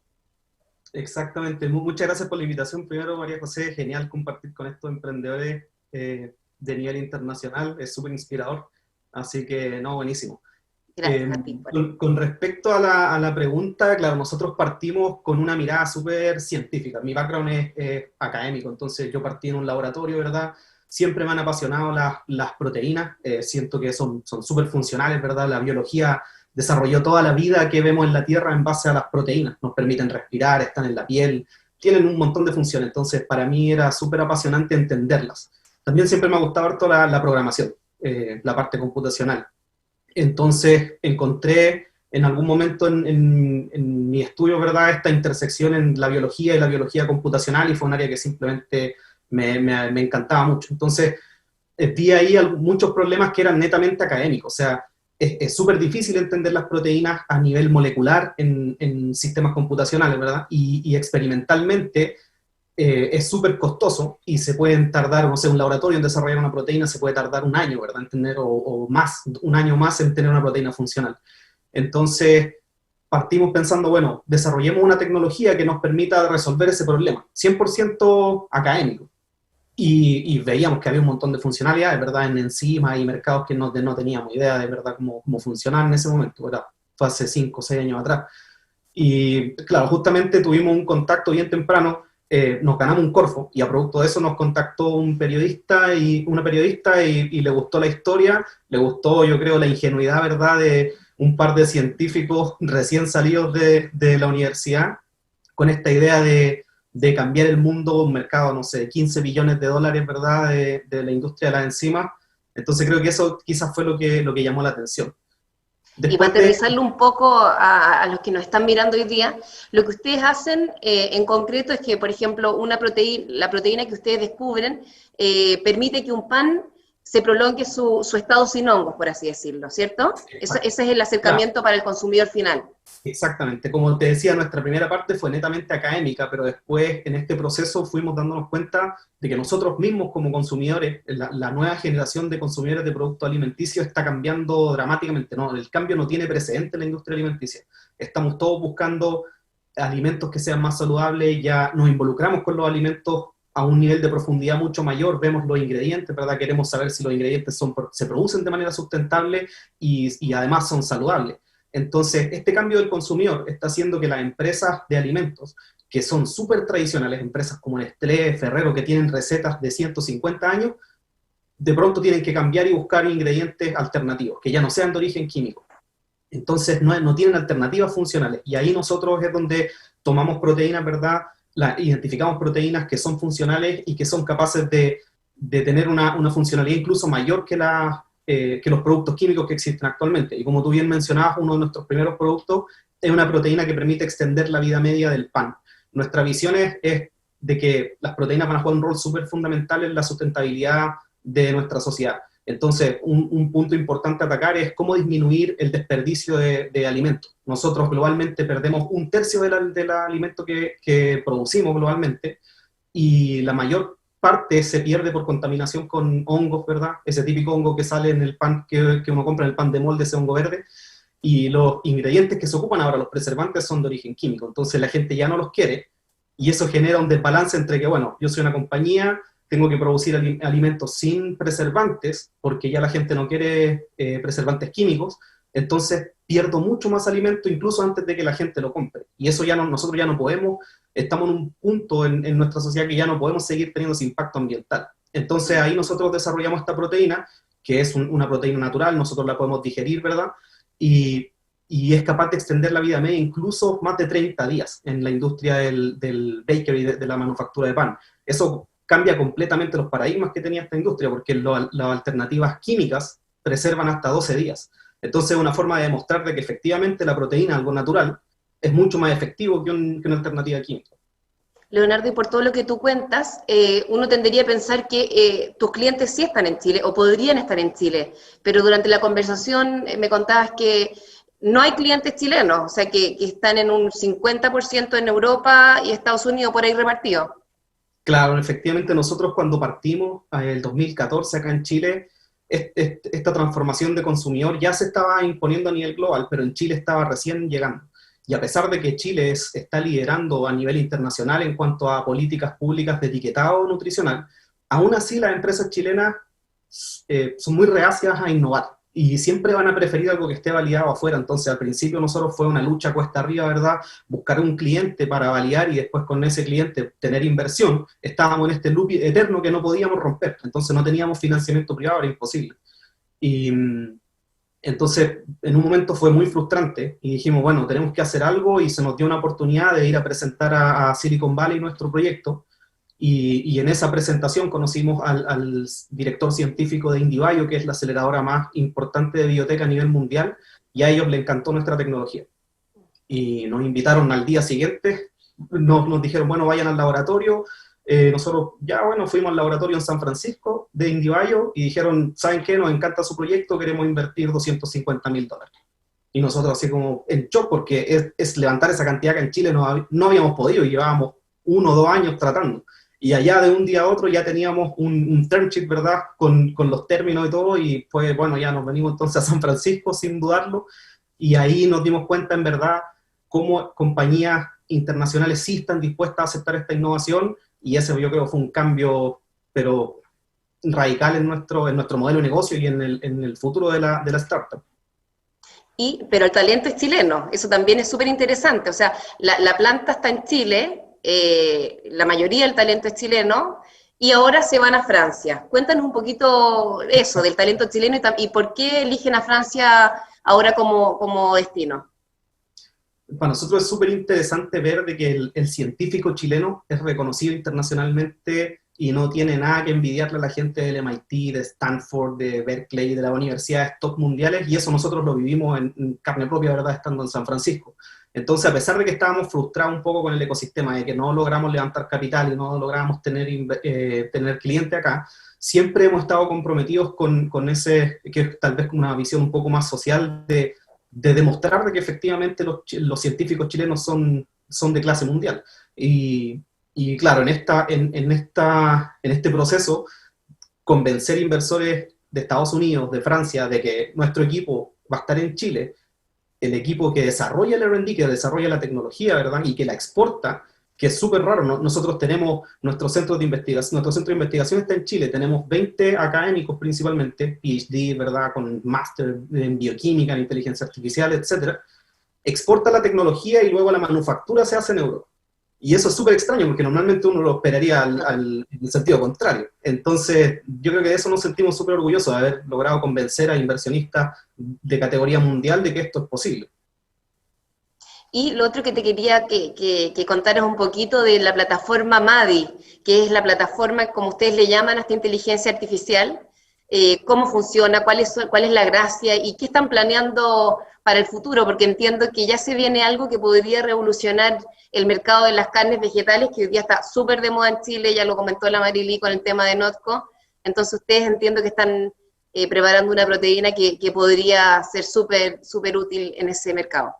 Exactamente. Muchas gracias por la invitación. Primero, María José, genial compartir con estos emprendedores de nivel internacional, es súper inspirador. Así que, no, buenísimo. Gracias a ti. Con respecto a la pregunta, claro, nosotros partimos con una mirada súper científica. Mi background es académico, entonces yo partí en un laboratorio, ¿verdad? Siempre me han apasionado las proteínas, siento que son súper funcionales, ¿verdad? La biología desarrolló toda la vida que vemos en la Tierra en base a las proteínas, nos permiten respirar, están en la piel, tienen un montón de funciones, entonces para mí era súper apasionante entenderlas. También siempre me ha gustado harto la programación, la parte computacional. Entonces encontré en algún momento en mi estudio, ¿verdad?, esta intersección en la biología y la biología computacional, y fue un área que simplemente me encantaba mucho. Entonces vi ahí muchos problemas que eran netamente académicos, o sea, es súper difícil entender las proteínas a nivel molecular en sistemas computacionales, ¿verdad? Y experimentalmente es súper costoso y se pueden tardar, no sé, un laboratorio en desarrollar una proteína se puede tardar un año, ¿verdad? En tener, o más, un año más en tener una proteína funcional. Entonces, partimos pensando, bueno, desarrollemos una tecnología que nos permita resolver ese problema, 100% académico. Y veíamos que había un montón de funcionalidades, ¿verdad? En enzimas y mercados que no teníamos idea de verdad cómo funcionar en ese momento, ¿verdad? Fue hace 5 o 6 años atrás. Y claro, justamente tuvimos un contacto bien temprano, nos ganamos un Corfo, y a producto de eso nos contactó una periodista y le gustó la historia, le gustó, yo creo, la ingenuidad, ¿verdad?, de un par de científicos recién salidos de la universidad, con esta idea de cambiar el mundo, un mercado, no sé, 15 billones de dólares, ¿verdad?, de la industria de las enzimas. Entonces creo que eso quizás fue lo que llamó la atención. Y para aterrizarlo un poco a los que nos están mirando hoy día, lo que ustedes hacen en concreto es que, por ejemplo, la proteína que ustedes descubren permite que un pan se prolongue su estado sin hongos, por así decirlo, ¿cierto? Ese es el acercamiento, claro, para el consumidor final. Exactamente. Como te decía, nuestra primera parte fue netamente académica, pero después en este proceso fuimos dándonos cuenta de que nosotros mismos como consumidores, la nueva generación de consumidores de productos alimenticios está cambiando dramáticamente, ¿no? El cambio no tiene precedente en la industria alimenticia. Estamos todos buscando alimentos que sean más saludables, ya nos involucramos con los alimentos a un nivel de profundidad mucho mayor, vemos los ingredientes, ¿verdad? Queremos saber si los ingredientes se producen de manera sustentable y además son saludables. Entonces, este cambio del consumidor está haciendo que las empresas de alimentos, que son súper tradicionales, empresas como Nestlé, Ferrero, que tienen recetas de 150 años, de pronto tienen que cambiar y buscar ingredientes alternativos, que ya no sean de origen químico. Entonces, no tienen alternativas funcionales. Y ahí nosotros es donde tomamos proteínas, ¿verdad?, identificamos proteínas que son funcionales y que son capaces de tener una funcionalidad incluso mayor que los productos químicos que existen actualmente. Y como tú bien mencionabas, uno de nuestros primeros productos es una proteína que permite extender la vida media del pan. Nuestra visión es de que las proteínas van a jugar un rol súper fundamental en la sustentabilidad de nuestra sociedad. Entonces, un punto importante a atacar es cómo disminuir el desperdicio de alimentos. Nosotros globalmente perdemos 1/3 del alimento que producimos globalmente, y la mayor parte se pierde por contaminación con hongos, ¿verdad? Ese típico hongo que sale en el pan que uno compra en el pan de molde, ese hongo verde, y los ingredientes que se ocupan ahora, los preservantes, son de origen químico. Entonces la gente ya no los quiere, y eso genera un desbalance entre que, bueno, yo soy una compañía, tengo que producir alimentos sin preservantes, porque ya la gente no quiere preservantes químicos, entonces pierdo mucho más alimento incluso antes de que la gente lo compre. Y eso nosotros ya no podemos, estamos en un punto en nuestra sociedad que ya no podemos seguir teniendo ese impacto ambiental. Entonces ahí nosotros desarrollamos esta proteína, que es una proteína natural, nosotros la podemos digerir, ¿verdad? Y es capaz de extender la vida media incluso más de 30 días en la industria del bakery, de la manufactura de pan. Eso cambia completamente los paradigmas que tenía esta industria, porque las alternativas químicas preservan hasta 12 días. Entonces es una forma de demostrar de que efectivamente la proteína, algo natural, es mucho más efectivo que una alternativa química. Leonardo, y por todo lo que tú cuentas, uno tendería a pensar que tus clientes sí están en Chile o podrían estar en Chile, pero durante la conversación me contabas que no hay clientes chilenos, o sea que están en un 50% en Europa y Estados Unidos por ahí repartidos. Claro, efectivamente nosotros cuando partimos en el 2014 acá en Chile, esta transformación de consumidor ya se estaba imponiendo a nivel global, pero en Chile estaba recién llegando. Y a pesar de que Chile está liderando a nivel internacional en cuanto a políticas públicas de etiquetado nutricional, aún así las empresas chilenas son muy reacias a innovar y siempre van a preferir algo que esté validado afuera. Entonces al principio nosotros fue una lucha cuesta arriba, ¿verdad? Buscar un cliente para validar y después con ese cliente tener inversión. Estábamos en este loop eterno que no podíamos romper, entonces no teníamos financiamiento privado, era imposible. Y entonces, en un momento fue muy frustrante y dijimos, bueno, tenemos que hacer algo, y se nos dio una oportunidad de ir a presentar a Silicon Valley nuestro proyecto, y en esa presentación conocimos al director científico de IndieBio, que es la aceleradora más importante de biotech a nivel mundial, y a ellos les encantó nuestra tecnología. Y nos invitaron al día siguiente, nos dijeron, bueno, vayan al laboratorio. Nosotros ya, bueno, fuimos al laboratorio en San Francisco de IndieBio y dijeron, ¿saben qué? Nos encanta su proyecto, queremos invertir $250.000. Y nosotros así como en shock, porque es levantar esa cantidad que en Chile no habíamos podido, y llevábamos 1 o 2 años tratando. Y allá de un día a otro ya teníamos un term sheet, ¿verdad? Con los términos y todo, y pues bueno, ya nos venimos entonces a San Francisco sin dudarlo, y ahí nos dimos cuenta en verdad cómo compañías internacionales sí están dispuestas a aceptar esta innovación. Y ese yo creo fue un cambio, pero radical en nuestro modelo de negocio y en el futuro de la startup. Pero el talento es chileno, eso también es súper interesante. O sea, la planta está en Chile, la mayoría del talento es chileno, y ahora se van a Francia. Cuéntanos un poquito eso, del talento chileno, y por qué eligen a Francia ahora como destino. Para nosotros es súper interesante ver de que el científico chileno es reconocido internacionalmente y no tiene nada que envidiarle a la gente del MIT, de Stanford, de Berkeley, de las universidades top mundiales, y eso nosotros lo vivimos en carne propia, ¿verdad?, estando en San Francisco. Entonces, a pesar de que estábamos frustrados un poco con el ecosistema, de que no logramos levantar capital y no logramos tener cliente acá, siempre hemos estado comprometidos con ese, que es tal vez una visión un poco más social de demostrar de que efectivamente los científicos chilenos son de clase mundial. Y claro, en este proceso, convencer inversores de Estados Unidos, de Francia, de que nuestro equipo va a estar en Chile, el equipo que desarrolla el R&D, que desarrolla la tecnología, ¿verdad?, y que la exporta, que es súper raro. Nosotros tenemos nuestro centro de investigación está en Chile, tenemos 20 académicos principalmente, PhD, ¿verdad?, con máster en bioquímica, en inteligencia artificial, etc. Exporta la tecnología y luego la manufactura se hace en Europa. Y eso es súper extraño, porque normalmente uno lo esperaría en el sentido contrario. Entonces, yo creo que de eso nos sentimos súper orgullosos, de haber logrado convencer a inversionistas de categoría mundial de que esto es posible. Y lo otro que te quería que contaras un poquito de la plataforma MADI, que es la plataforma, como ustedes le llaman, a esta inteligencia artificial. ¿Cómo funciona? ¿Cuál es la gracia? ¿Y qué están planeando para el futuro? Porque entiendo que ya se viene algo que podría revolucionar el mercado de las carnes vegetales, que hoy día está súper de moda en Chile, ya lo comentó la Marily con el tema de Notco. Entonces ustedes entiendo que están preparando una proteína que podría ser súper útil en ese mercado.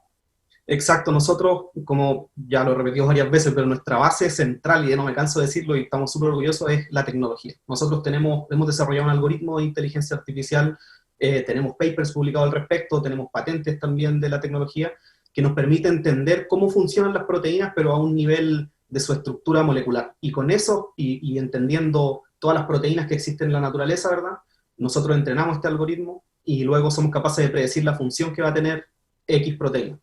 Exacto, nosotros, como ya lo repetimos varias veces, pero nuestra base central, y ya no me canso de decirlo y estamos súper orgullosos, es la tecnología. Nosotros hemos desarrollado un algoritmo de inteligencia artificial, tenemos papers publicados al respecto, tenemos patentes también de la tecnología, que nos permite entender cómo funcionan las proteínas, pero a un nivel de su estructura molecular. Y con eso, y entendiendo todas las proteínas que existen en la naturaleza, ¿verdad?, nosotros entrenamos este algoritmo y luego somos capaces de predecir la función que va a tener X proteína.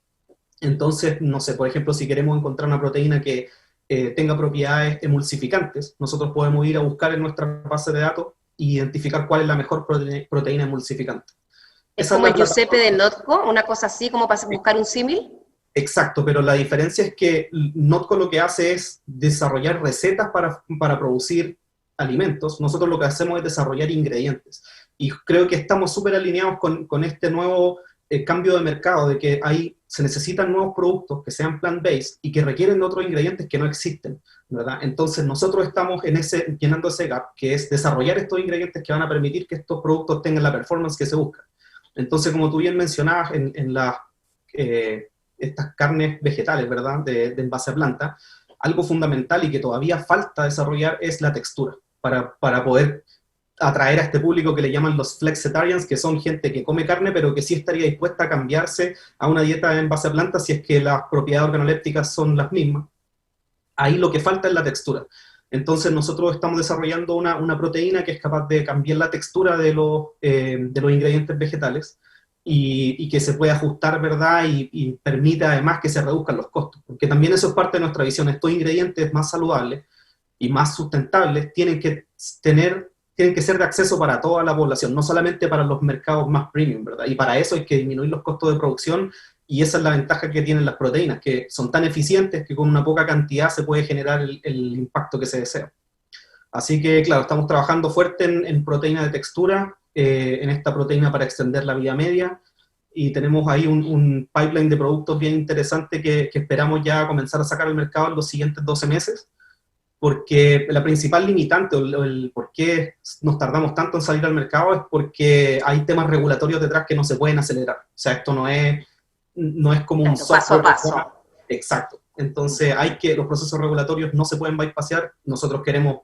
Entonces, no sé, por ejemplo, si queremos encontrar una proteína que tenga propiedades emulsificantes, nosotros podemos ir a buscar en nuestra base de datos e identificar cuál es la mejor proteína emulsificante. ¿Es como el Giuseppe de Notco, una cosa así, como para buscar un símil? Exacto, pero la diferencia es que Notco lo que hace es desarrollar recetas para producir alimentos. Nosotros lo que hacemos es desarrollar ingredientes. Y creo que estamos súper alineados con este nuevo cambio de mercado, de que se necesitan nuevos productos que sean plant-based y que requieren de otros ingredientes que no existen, ¿verdad? Entonces nosotros estamos llenando ese gap, que es desarrollar estos ingredientes que van a permitir que estos productos tengan la performance que se busca. Entonces, como tú bien mencionabas, en estas carnes vegetales, ¿verdad?, de envase a planta, algo fundamental y que todavía falta desarrollar es la textura, para poder atraer a este público que le llaman los flexitarians, que son gente que come carne, pero que sí estaría dispuesta a cambiarse a una dieta en base a plantas si es que las propiedades organolépticas son las mismas. Ahí lo que falta es la textura. Entonces nosotros estamos desarrollando una proteína que es capaz de cambiar la textura de los ingredientes vegetales y que se puede ajustar, ¿verdad? Y permite además que se reduzcan los costos, porque también eso es parte de nuestra visión. Estos ingredientes más saludables y más sustentables tienen que ser de acceso para toda la población, no solamente para los mercados más premium, ¿verdad? Y para eso hay que disminuir los costos de producción, y esa es la ventaja que tienen las proteínas, que son tan eficientes que con una poca cantidad se puede generar el impacto que se desea. Así que, claro, estamos trabajando fuerte en proteína de textura, en esta proteína para extender la vida media, y tenemos ahí un pipeline de productos bien interesante que esperamos ya comenzar a sacar al mercado en los siguientes 12 meses, porque la principal limitante, o el por qué nos tardamos tanto en salir al mercado, es porque hay temas regulatorios detrás que no se pueden acelerar. O sea, esto no es como un software. Paso a paso. Exacto. Entonces, los procesos regulatorios no se pueden bypassear. Nosotros queremos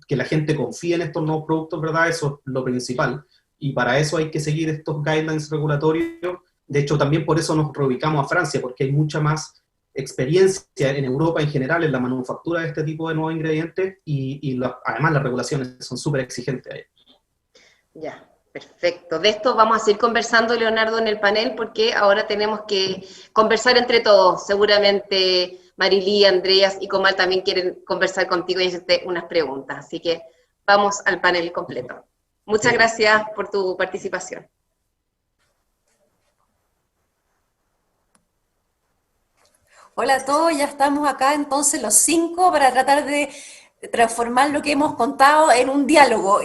que la gente confíe en estos nuevos productos, ¿verdad? Eso es lo principal. Y para eso hay que seguir estos guidelines regulatorios. De hecho, también por eso nos reubicamos a Francia, porque hay mucha más experiencia en Europa en general en la manufactura de este tipo de nuevos ingredientes y además las regulaciones son súper exigentes ahí. Ya, perfecto. De esto vamos a seguir conversando, Leonardo, en el panel, porque ahora tenemos que conversar entre todos. Seguramente Marilí, Andreas y Comal también quieren conversar contigo y hacerte unas preguntas. Así que vamos al panel completo. Muchas gracias por tu participación. Hola a todos, ya estamos acá entonces los 5 para tratar de transformar lo que hemos contado en un diálogo.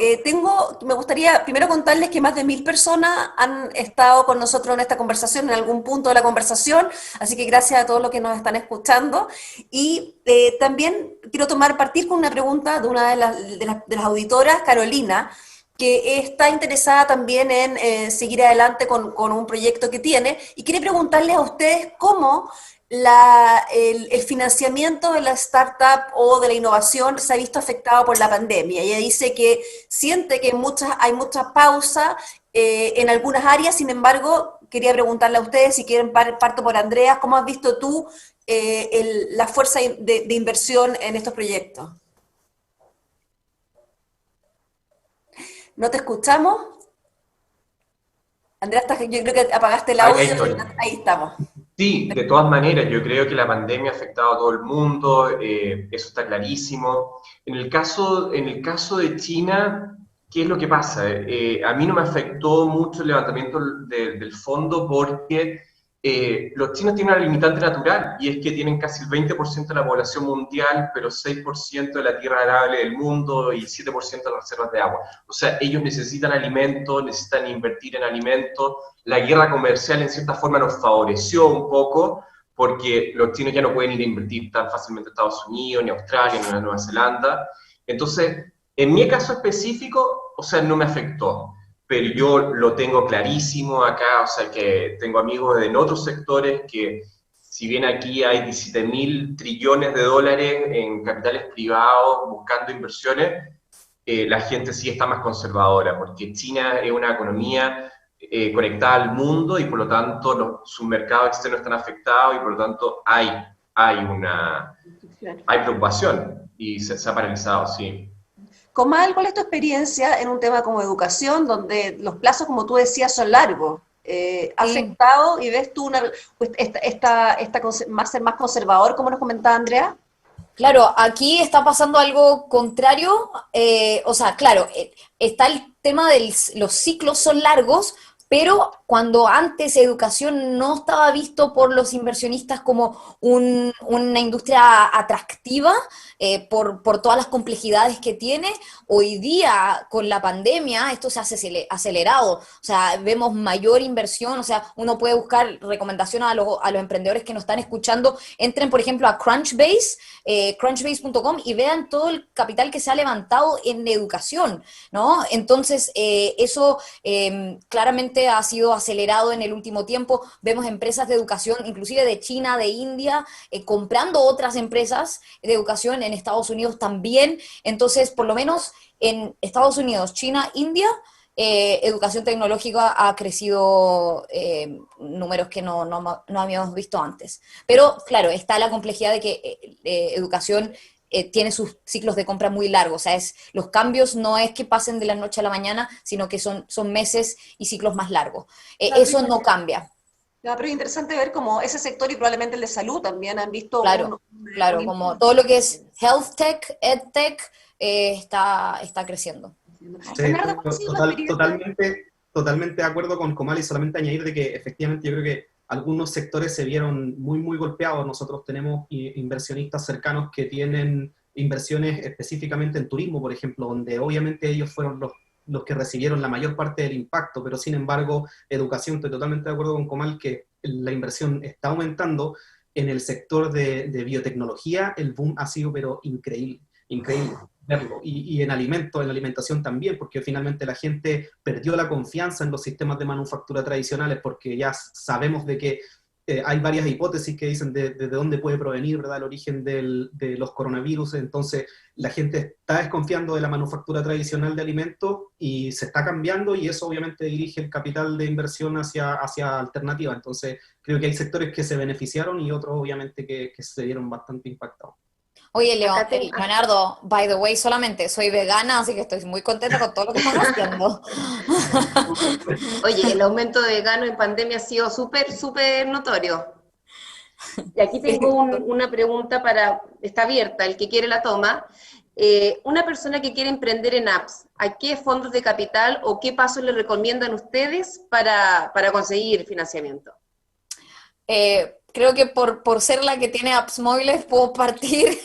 Me gustaría primero contarles que más de 1000 personas han estado con nosotros en esta conversación, en algún punto de la conversación, así que gracias a todos los que nos están escuchando. Y también quiero partir con una pregunta de una de las auditoras, Carolina, que está interesada también en seguir adelante con un proyecto que tiene, y quiere preguntarles a ustedes cómo el financiamiento de la startup o de la innovación se ha visto afectado por la pandemia. Ella dice que siente que hay mucha pausa en algunas áreas. Sin embargo, quería preguntarle a ustedes, si quieren parto por Andreas, ¿cómo has visto tú la fuerza de inversión en estos proyectos? ¿No te escuchamos? Andreas, yo creo que apagaste el audio. Ahí estamos. Sí, de todas maneras, yo creo que la pandemia ha afectado a todo el mundo, eso está clarísimo. En el caso de China, ¿qué es lo que pasa? A mí no me afectó mucho el levantamiento del fondo porque los chinos tienen una limitante natural, y es que tienen casi el 20% de la población mundial, pero 6% de la tierra arable del mundo y 7% de las reservas de agua. O sea, ellos necesitan alimentos, necesitan invertir en alimentos. La guerra comercial en cierta forma nos favoreció un poco, porque los chinos ya no pueden ir a invertir tan fácilmente a Estados Unidos, ni a Australia, ni a Nueva Zelanda. Entonces, en mi caso específico, o sea, no me afectó. Pero yo lo tengo clarísimo acá, o sea, que tengo amigos en otros sectores que, si bien aquí hay 17.000 trillones de dólares en capitales privados buscando inversiones, la gente sí está más conservadora, porque China es una economía conectada al mundo y por lo tanto sus mercados externos están afectados y por lo tanto hay preocupación y se ha paralizado, sí. Comal, ¿cuál es tu experiencia en un tema como educación, donde los plazos, como tú decías, son largos? ¿Ha afectado y ves tú ser más conservador, como nos comentaba Andrea? Claro, aquí está pasando algo contrario. O sea, claro, está el tema de los ciclos son largos, pero cuando antes educación no estaba visto por los inversionistas como una industria atractiva, por todas las complejidades que tiene, hoy día con la pandemia esto se ha acelerado, o sea, vemos mayor inversión, o sea, uno puede buscar recomendaciones a los emprendedores que nos están escuchando, entren por ejemplo a Crunchbase, crunchbase.com y vean todo el capital que se ha levantado en educación, ¿no? Entonces, eso claramente ha sido acelerado en el último tiempo, vemos empresas de educación, inclusive de China, de India, comprando otras empresas de educación en Estados Unidos también, entonces, por lo menos en Estados Unidos, China, India, educación tecnológica ha crecido números que no habíamos visto antes. Pero, claro, está la complejidad de que educación tiene sus ciclos de compra muy largos, o sea, los cambios no es que pasen de la noche a la mañana, sino que son meses y ciclos más largos. Eso no cambia. No, pero es interesante ver cómo ese sector y probablemente el de salud también han visto... Claro, como todo lo que es health tech, ed tech, está creciendo. Sí, totalmente de acuerdo con Comal y solamente añadir de que efectivamente yo creo que algunos sectores se vieron muy, muy golpeados. Nosotros tenemos inversionistas cercanos que tienen inversiones específicamente en turismo, por ejemplo, donde obviamente ellos fueron los que recibieron la mayor parte del impacto, pero sin embargo, educación, estoy totalmente de acuerdo con Comal que la inversión está aumentando. En el sector de biotecnología, el boom ha sido pero increíble verlo, y en alimentación también, porque finalmente la gente perdió la confianza en los sistemas de manufactura tradicionales, porque ya sabemos de que hay varias hipótesis que dicen de dónde puede provenir, ¿verdad?, el origen de los coronavirus. Entonces la gente está desconfiando de la manufactura tradicional de alimentos y se está cambiando, y eso obviamente dirige el capital de inversión hacia alternativas. Entonces creo que hay sectores que se beneficiaron y otros obviamente que se vieron bastante impactados. Oye, Leonardo, by the way, solamente soy vegana, así que estoy muy contenta con todo lo que estamos haciendo. Oye, el aumento de veganos en pandemia ha sido súper notorio. Y aquí tengo una pregunta está abierta, el que quiere la toma. Una persona que quiere emprender en apps, ¿a qué fondos de capital o qué pasos le recomiendan ustedes para conseguir financiamiento? Creo que por ser la que tiene apps móviles puedo partir,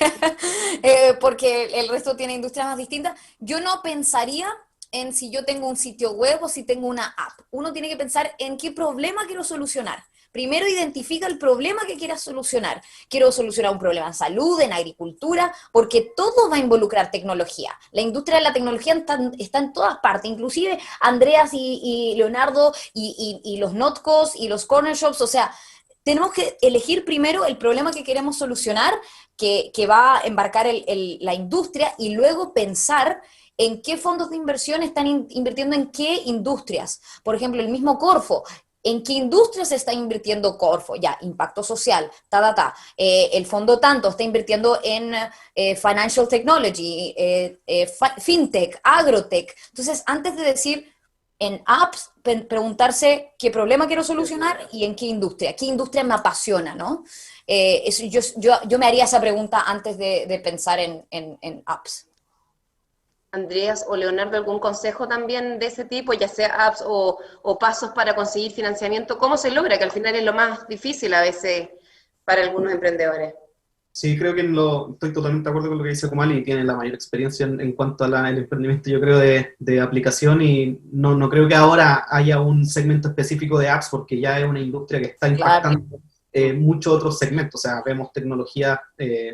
porque el resto tiene industrias más distintas. Yo no pensaría en si yo tengo un sitio web o si tengo una app. Uno tiene que pensar en qué problema quiero solucionar. Primero identifica el problema que quieras solucionar. Quiero solucionar un problema en salud, en agricultura, porque todo va a involucrar tecnología. La industria de la tecnología está en todas partes, inclusive Andreas y Leonardo y los Notcos y los corner shops, o sea, tenemos que elegir primero el problema que queremos solucionar, que va a embarcar la industria, y luego pensar en qué fondos de inversión están invirtiendo en qué industrias. Por ejemplo, el mismo Corfo. ¿En qué industrias está invirtiendo Corfo? Ya, impacto social, el fondo tanto está invirtiendo en financial technology, fintech, agrotech. Entonces, antes de decir en apps, preguntarse qué problema quiero solucionar y en qué industria me apasiona, ¿no? Yo me haría esa pregunta antes de pensar en apps. Andreas o Leonardo, ¿algún consejo también de ese tipo, ya sea apps o pasos para conseguir financiamiento? ¿Cómo se logra? Que al final es lo más difícil a veces para algunos emprendedores. Sí, creo que estoy totalmente de acuerdo con lo que dice Comal, y tiene la mayor experiencia en cuanto al emprendimiento, yo creo, de aplicación, y no creo que ahora haya un segmento específico de apps, porque ya es una industria que está impactando muchos otros segmentos. O sea, vemos tecnología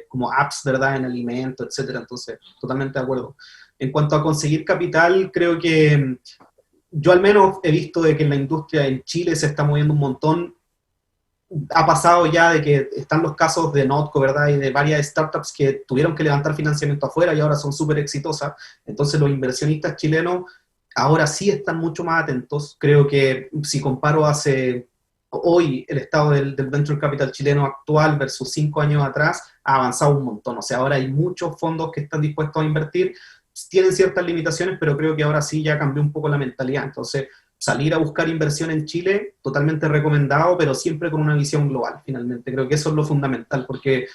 como apps, ¿verdad?, en alimentos, etcétera. Entonces, totalmente de acuerdo. En cuanto a conseguir capital, creo que yo al menos he visto de que en la industria en Chile se está moviendo un montón. Ha pasado ya de que están los casos de Notco, ¿verdad?, y de varias startups que tuvieron que levantar financiamiento afuera y ahora son súper exitosas. Entonces los inversionistas chilenos ahora sí están mucho más atentos. Creo que si comparo hoy el estado del venture capital chileno actual versus 5 años atrás, ha avanzado un montón. O sea, ahora hay muchos fondos que están dispuestos a invertir. Tienen ciertas limitaciones, pero creo que ahora sí ya cambió un poco la mentalidad. Entonces, salir a buscar inversión en Chile, totalmente recomendado, pero siempre con una visión global, finalmente. Creo que eso es lo fundamental, porque,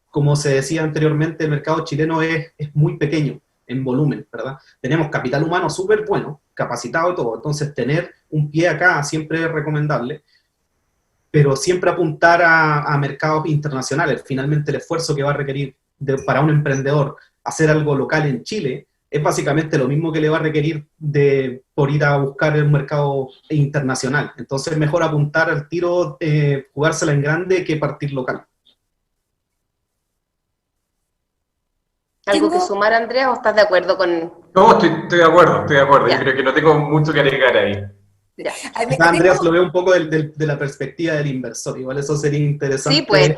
como se decía anteriormente, el mercado chileno es muy pequeño en volumen, ¿verdad? Tenemos capital humano súper bueno, capacitado y todo. Entonces, tener un pie acá siempre es recomendable, pero siempre apuntar a mercados internacionales. Finalmente, el esfuerzo que va a requerir para un emprendedor hacer algo local en Chile es básicamente lo mismo que le va a requerir por ir a buscar un mercado internacional. Entonces, mejor apuntar al tiro, jugársela en grande que partir local. ¿Algo que sumar, Andrea, o estás de acuerdo con...? No, estoy de acuerdo. Ya. Yo creo que no tengo mucho que agregar ahí. Ya. Quizá Andreas lo ve un poco de la perspectiva del inversor, igual eso sería interesante. Sí, pues,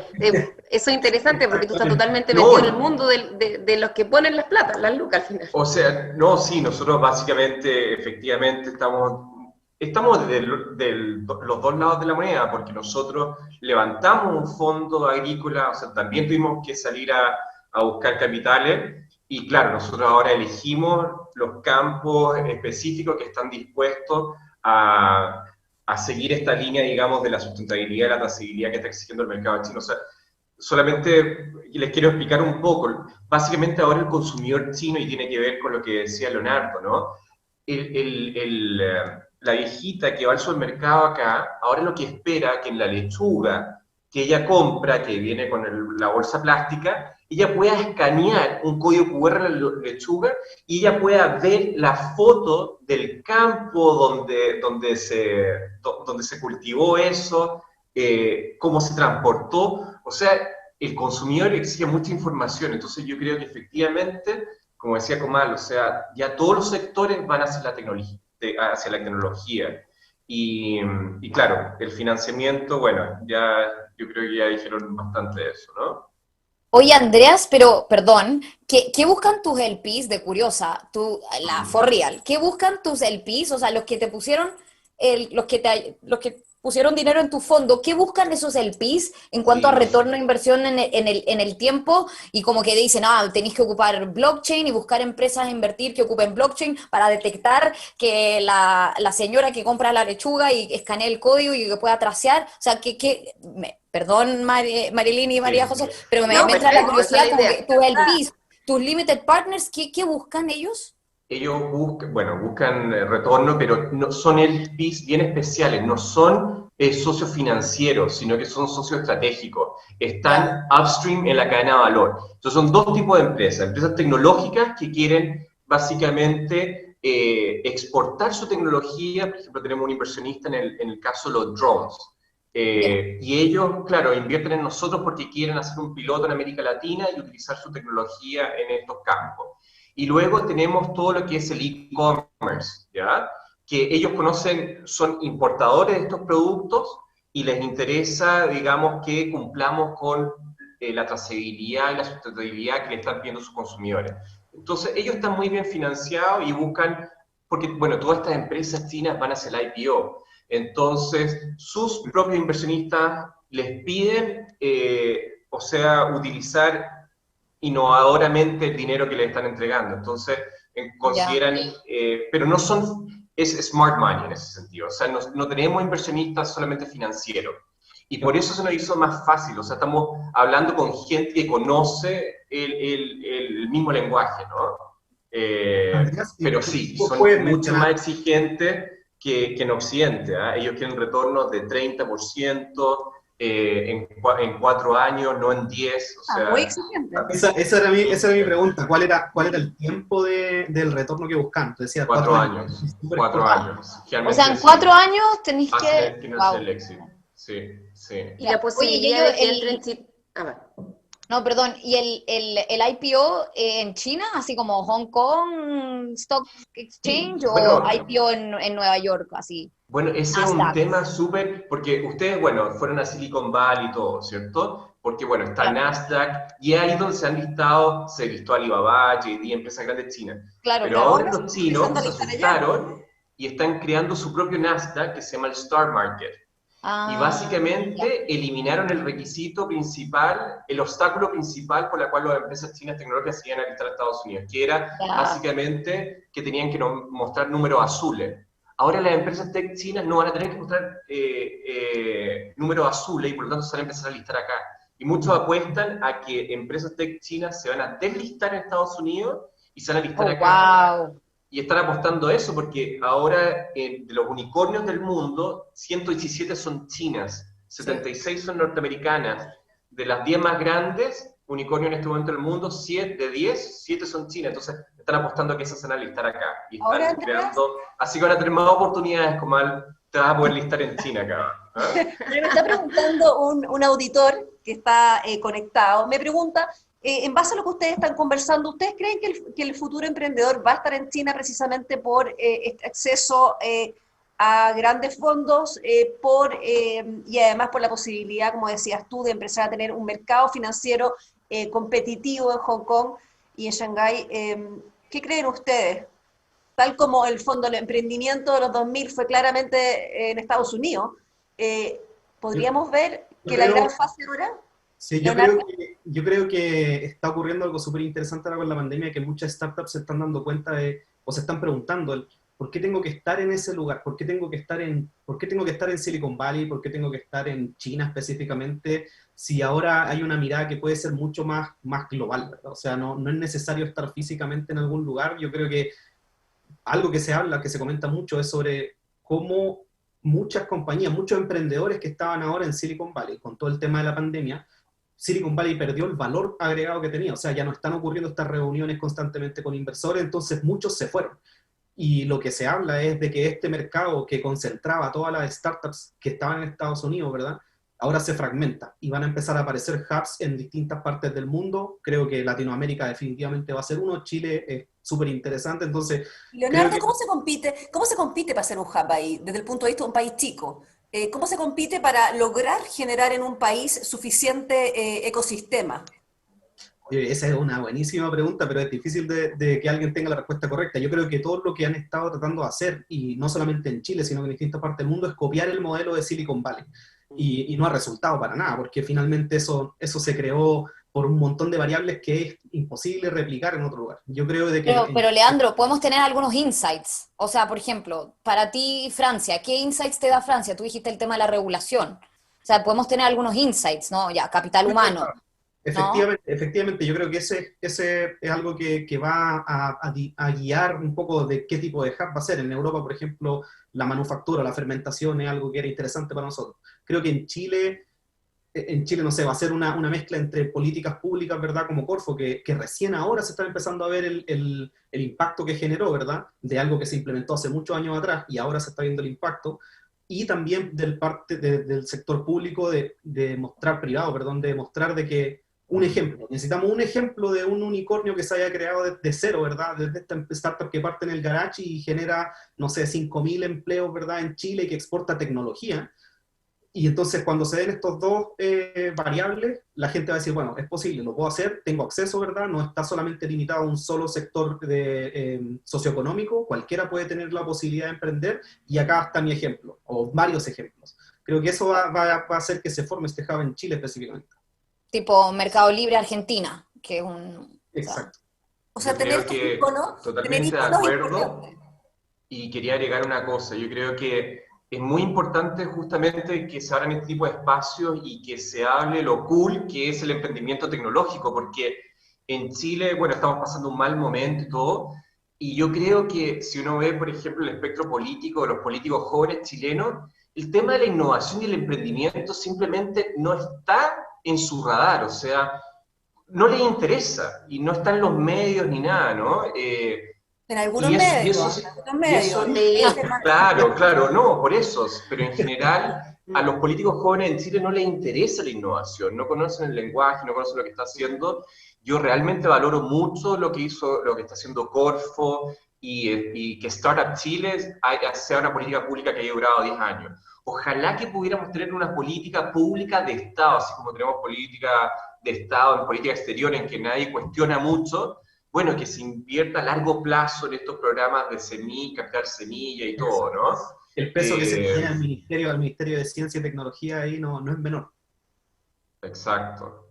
eso es interesante porque tú estás totalmente metido en el mundo de los que ponen las plata, las lucas al final. O sea, no, sí, nosotros básicamente, efectivamente, estamos de los dos lados de la moneda, porque nosotros levantamos un fondo agrícola, o sea, también tuvimos que salir a buscar capitales, y claro, nosotros ahora elegimos los campos específicos que están dispuestos a seguir esta línea, digamos, de la sustentabilidad y la trazabilidad que está exigiendo el mercado chino. O sea, solamente les quiero explicar un poco. Básicamente ahora el consumidor chino, y tiene que ver con lo que decía Leonardo, ¿no? La viejita que va al supermercado acá, ahora lo que espera que en la lechuga que ella compra, que viene con la bolsa plástica, ella pueda escanear un código QR en la lechuga y ella pueda ver la foto del campo donde se cultivó eso, cómo se transportó. O sea, el consumidor exige mucha información. Entonces yo creo que efectivamente, como decía Comal, o sea, ya todos los sectores van hacia la tecnología. Y claro, el financiamiento, bueno, yo creo que ya dijeron bastante de eso, ¿no? Oye, Andreas, pero, perdón, ¿qué buscan tus LPs de Curiosa? La For Real, ¿qué buscan tus LPs? O sea, los que te pusieron, los que pusieron dinero en tu fondo, ¿qué buscan esos LPs en cuanto a retorno de inversión en el tiempo? Y como que dicen, tenéis que ocupar blockchain y buscar empresas a invertir que ocupen blockchain para detectar que la señora que compra la lechuga y escanea el código y que pueda tracear. O sea, perdón, Marilyn y María José, pero me entra la curiosidad, como que tus LPs, tus limited partners, ¿qué buscan ellos? Ellos buscan retorno, pero no son LPs bien especiales, no son socios financieros, sino que son socios estratégicos. Están upstream en la cadena de valor. Entonces son dos tipos de empresas tecnológicas que quieren básicamente exportar su tecnología. Por ejemplo, tenemos un inversionista en el caso de los drones. Y ellos, claro, invierten en nosotros porque quieren hacer un piloto en América Latina y utilizar su tecnología en estos campos. Y luego tenemos todo lo que es el e-commerce, ¿ya? Que ellos son importadores de estos productos y les interesa, digamos, que cumplamos con la trazabilidad y la sustentabilidad que le están pidiendo sus consumidores. Entonces, ellos están muy bien financiados y buscan, porque, bueno, todas estas empresas chinas van hacia el IPO. Entonces, sus propios inversionistas les piden, utilizar innovadoramente el dinero que le están entregando. Entonces, consideran, pero no es smart money en ese sentido. O sea, no tenemos inversionistas solamente financieros. Y por eso se nos hizo más fácil. O sea, estamos hablando con gente que conoce el mismo lenguaje, ¿no? Pero sí, son mucho más exigentes que en Occidente. Ellos quieren retornos de 30%, en 4 años, no en 10. O sea, muy exigente. Esa era mi pregunta. ¿Cuál era el tiempo del retorno que buscan? Decía 4 años. 4 años. O sea, en 4 años tenéis que... Wow. El éxito. Sí. Y la posibilidad de que entren... No, perdón, ¿y el IPO en China, así como Hong Kong Stock Exchange, o IPO en Nueva York, así? Bueno, ese es un tema súper, porque ustedes, fueron a Silicon Valley y todo, ¿cierto? Porque, está Nasdaq, y ahí es donde se listó Alibaba, JD, empresas grandes chinas. Claro, pero ahora los chinos se asustaron y están creando su propio Nasdaq, que se llama el Star Market. Y básicamente eliminaron el requisito principal, el obstáculo principal por el cual las empresas chinas tecnológicas se iban a listar a Estados Unidos, que era básicamente que tenían que mostrar números azules. Ahora las empresas tech chinas no van a tener que mostrar números azules y por lo tanto se van a empezar a listar acá. Y muchos apuestan a que empresas tech chinas se van a deslistar en Estados Unidos y se van a listar acá. Wow. y están apostando a eso, porque ahora de los unicornios del mundo, 117 son chinas, 76 son norteamericanas. De las 10 más grandes unicornios en este momento del mundo, de 10, 7 son chinas. Entonces están apostando a que esas se van a listar acá. Y Ahora, están creando, así que van a tener más oportunidades, como te vas a poder listar en China acá. Me está preguntando un auditor que está conectado, me pregunta, en base a lo que ustedes están conversando, ¿ustedes creen que el futuro emprendedor va a estar en China precisamente por este acceso a grandes fondos y además por la posibilidad, como decías tú, de empezar a tener un mercado financiero competitivo en Hong Kong y en Shanghái? ¿Qué creen ustedes? Tal como el fondo del emprendimiento de los 2000 fue claramente en Estados Unidos, ¿podríamos ver que la gran fase ahora? Sí, yo creo que está ocurriendo algo súper interesante ahora con la pandemia, que muchas startups se están dando cuenta o se están preguntando, ¿por qué tengo que estar en ese lugar? ¿Por qué tengo que estar en Silicon Valley? ¿Por qué tengo que estar en China específicamente? Si ahora hay una mirada que puede ser mucho más global, ¿verdad? O sea, no es necesario estar físicamente en algún lugar. Yo creo que algo que se comenta mucho es sobre cómo muchas compañías, muchos emprendedores que estaban ahora en Silicon Valley, con todo el tema de la pandemia, Silicon Valley perdió el valor agregado que tenía. O sea, ya no están ocurriendo estas reuniones constantemente con inversores, entonces muchos se fueron. Y lo que se habla es de que este mercado que concentraba todas las startups que estaban en Estados Unidos, ¿verdad? Ahora se fragmenta y van a empezar a aparecer hubs en distintas partes del mundo. Creo que Latinoamérica definitivamente va a ser uno. Chile es súper interesante, entonces... Leonardo, ¿cómo se compite para hacer un hub ahí, desde el punto de vista de un país chico? ¿Cómo se compite para lograr generar en un país suficiente ecosistema? Oye, esa es una buenísima pregunta, pero es difícil de que alguien tenga la respuesta correcta. Yo creo que todo lo que han estado tratando de hacer, y no solamente en Chile, sino en distintas partes del mundo, es copiar el modelo de Silicon Valley. Y no ha resultado para nada, porque finalmente eso se creó por un montón de variables que es imposible replicar en otro lugar. Yo creo de que... Pero Leandro, podemos tener algunos insights. O sea, por ejemplo, para ti, Francia, ¿qué insights te da Francia? Tú dijiste el tema de la regulación. O sea, podemos tener algunos insights, ¿no? Ya, capital humano. Efectivamente, yo creo que ese es algo que va a guiar un poco de qué tipo de hub va a ser. En Europa, por ejemplo, la manufactura, la fermentación es algo que era interesante para nosotros. Creo que en Chile, no sé, va a ser una mezcla entre políticas públicas, ¿verdad? Como Corfo, que recién ahora se está empezando a ver el impacto que generó, ¿verdad? De algo que se implementó hace muchos años atrás y ahora se está viendo el impacto. Y también del sector público de mostrar privado, perdón, de mostrar de que necesitamos un ejemplo de un unicornio que se haya creado desde cero, ¿verdad? Desde esta startup que parte en el garage y genera, no sé, 5.000 empleos, ¿verdad? En Chile y que exporta tecnología. Y entonces cuando se den estos dos variables, la gente va a decir, bueno, es posible, lo puedo hacer, tengo acceso, ¿verdad? No está solamente limitado a un solo sector socioeconómico, cualquiera puede tener la posibilidad de emprender, y acá está mi ejemplo, o varios ejemplos. Creo que eso va a hacer que se forme este hub en Chile específicamente. Tipo Mercado Libre Argentina, que es un... Exacto. O sea, Yo tener creo que iconos, totalmente de acuerdo, y quería agregar una cosa. Yo creo que es muy importante justamente que se abran este tipo de espacios y que se hable lo cool que es el emprendimiento tecnológico, porque en Chile, bueno, estamos pasando un mal momento y todo, y yo creo que si uno ve, por ejemplo, el espectro político de los políticos jóvenes chilenos, el tema de la innovación y el emprendimiento simplemente no está en su radar, o sea, no les interesa, y no está en los medios ni nada, ¿no? En algunos medios. Claro, no, por eso, pero en general a los políticos jóvenes en Chile no les interesa la innovación, no conocen el lenguaje, no conocen lo que está haciendo. Yo realmente valoro mucho lo que está haciendo Corfo y que Startup Chile sea una política pública que haya durado 10 años. Ojalá que pudiéramos tener una política pública de Estado, así como tenemos política de Estado en política exterior en que nadie cuestiona mucho. Bueno, que se invierta a largo plazo en estos programas de semilla, captar semilla y todo, ¿no? El peso que se tiene al Ministerio de Ciencia y Tecnología ahí no es menor. Exacto.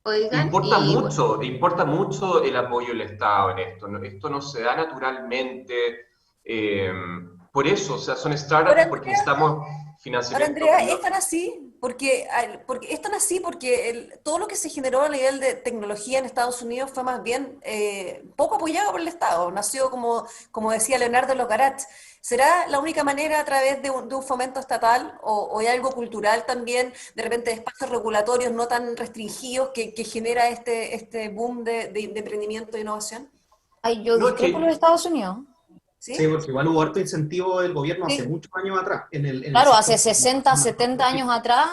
Oigan, importa mucho el apoyo del Estado en esto, ¿no? Esto no se da naturalmente. Por eso, o sea, son Ahora, startups porque Andrea, necesitamos ahora, financiamiento. Andrea, ¿es tan así? Porque es tan así porque todo lo que se generó a nivel de tecnología en Estados Unidos fue más bien poco apoyado por el Estado. Nació, como decía Leonardo Locarat. ¿Será la única manera a través de un fomento estatal o hay algo cultural también, de repente de espacios regulatorios no tan restringidos que genera este boom de emprendimiento e innovación? Ay, yo No, es discrepo los que Estados Unidos. Sí, ¿Sí? porque igual hubo harto incentivo del gobierno hace Sí. muchos años atrás en el Claro, hace sector. 60, 70 años atrás,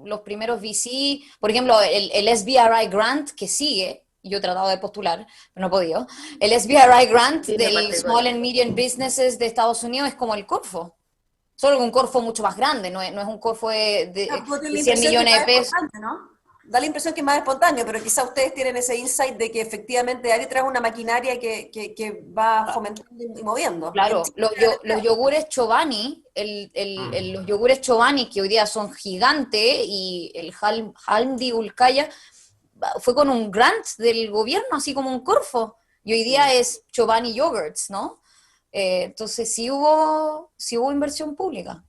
los primeros VC, por ejemplo, el SBIR Grant que sigue, yo he tratado de postular, pero no he podido, el SBIR Grant Sí, me del parte Small igual. and Medium Businesses de Estados Unidos es como el Corfo, solo que un Corfo mucho más grande, no es un Corfo Ah, pues tiene de la 100 impresión que es millones más de pesos. espontáneo, ¿no? Da la impresión que es más espontáneo, pero quizá ustedes tienen ese insight de que efectivamente hay detrás una maquinaria que va fomentando y moviendo. Y en Claro, Chile claramente los hay. yogures Chobani, los yogures Chobani que hoy día son gigantes y el Halmdi Ulkaya fue con un grant del gobierno, así como un Corfo, y hoy día es Chobani Yogurts, ¿no? Entonces sí hubo inversión pública.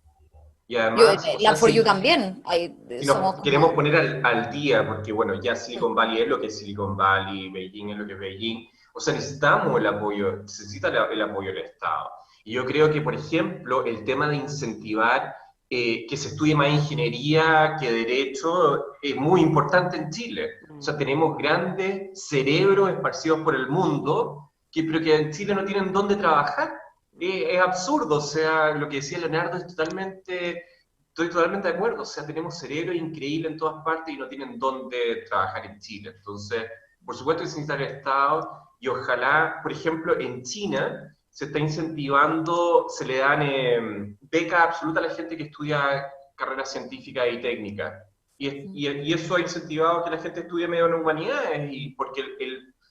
y además, o La sea, For You si, también, si somos nos queremos como... poner al día, porque bueno, ya Silicon Valley es lo que es Silicon Valley, Beijing es lo que es Beijing, o sea, necesitamos el apoyo, necesita el apoyo del Estado. Y yo creo que, por ejemplo, el tema de incentivar que se estudie más ingeniería que derecho es muy importante en Chile. O sea, tenemos grandes cerebros esparcidos por el mundo, pero que en Chile no tienen dónde trabajar. Es absurdo, o sea, lo que decía Leonardo es totalmente... Estoy totalmente de acuerdo, o sea, tenemos cerebro increíble en todas partes y no tienen dónde trabajar en Chile. Entonces, por supuesto que se necesita el Estado y ojalá, por ejemplo, en China se está incentivando, se le dan becas absolutas a la gente que estudia carreras científicas y técnicas. Y eso ha incentivado que la gente estudie medio en humanidades, y porque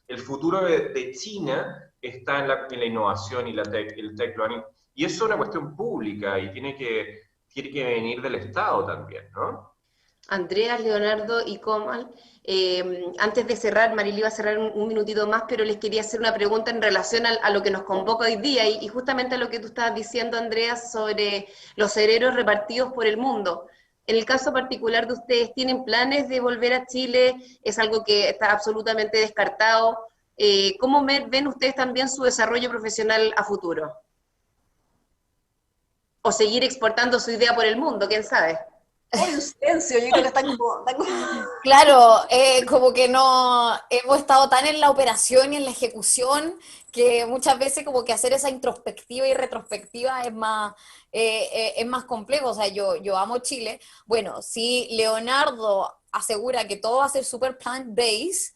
el futuro de China está en la innovación y el tech learning. Y eso es una cuestión pública y tiene que venir del Estado también, ¿no? Andrea, Leonardo y Comal, antes de cerrar, Marily va a cerrar un minutito más, pero les quería hacer una pregunta en relación a lo que nos convoca hoy día y justamente a lo que tú estabas diciendo, Andrea, sobre los cerebros repartidos por el mundo. En el caso particular de ustedes, ¿tienen planes de volver a Chile? ¿Es algo que está absolutamente descartado? ¿Cómo ven ustedes también su desarrollo profesional a futuro? O seguir exportando su idea por el mundo, quién sabe. Uy, un silencio, yo creo que están como... Claro, como que no hemos estado tan en la operación y en la ejecución que muchas veces como que hacer esa introspectiva y retrospectiva es más complejo. O sea, yo amo Chile. Bueno, si Leonardo asegura que todo va a ser super plant-based,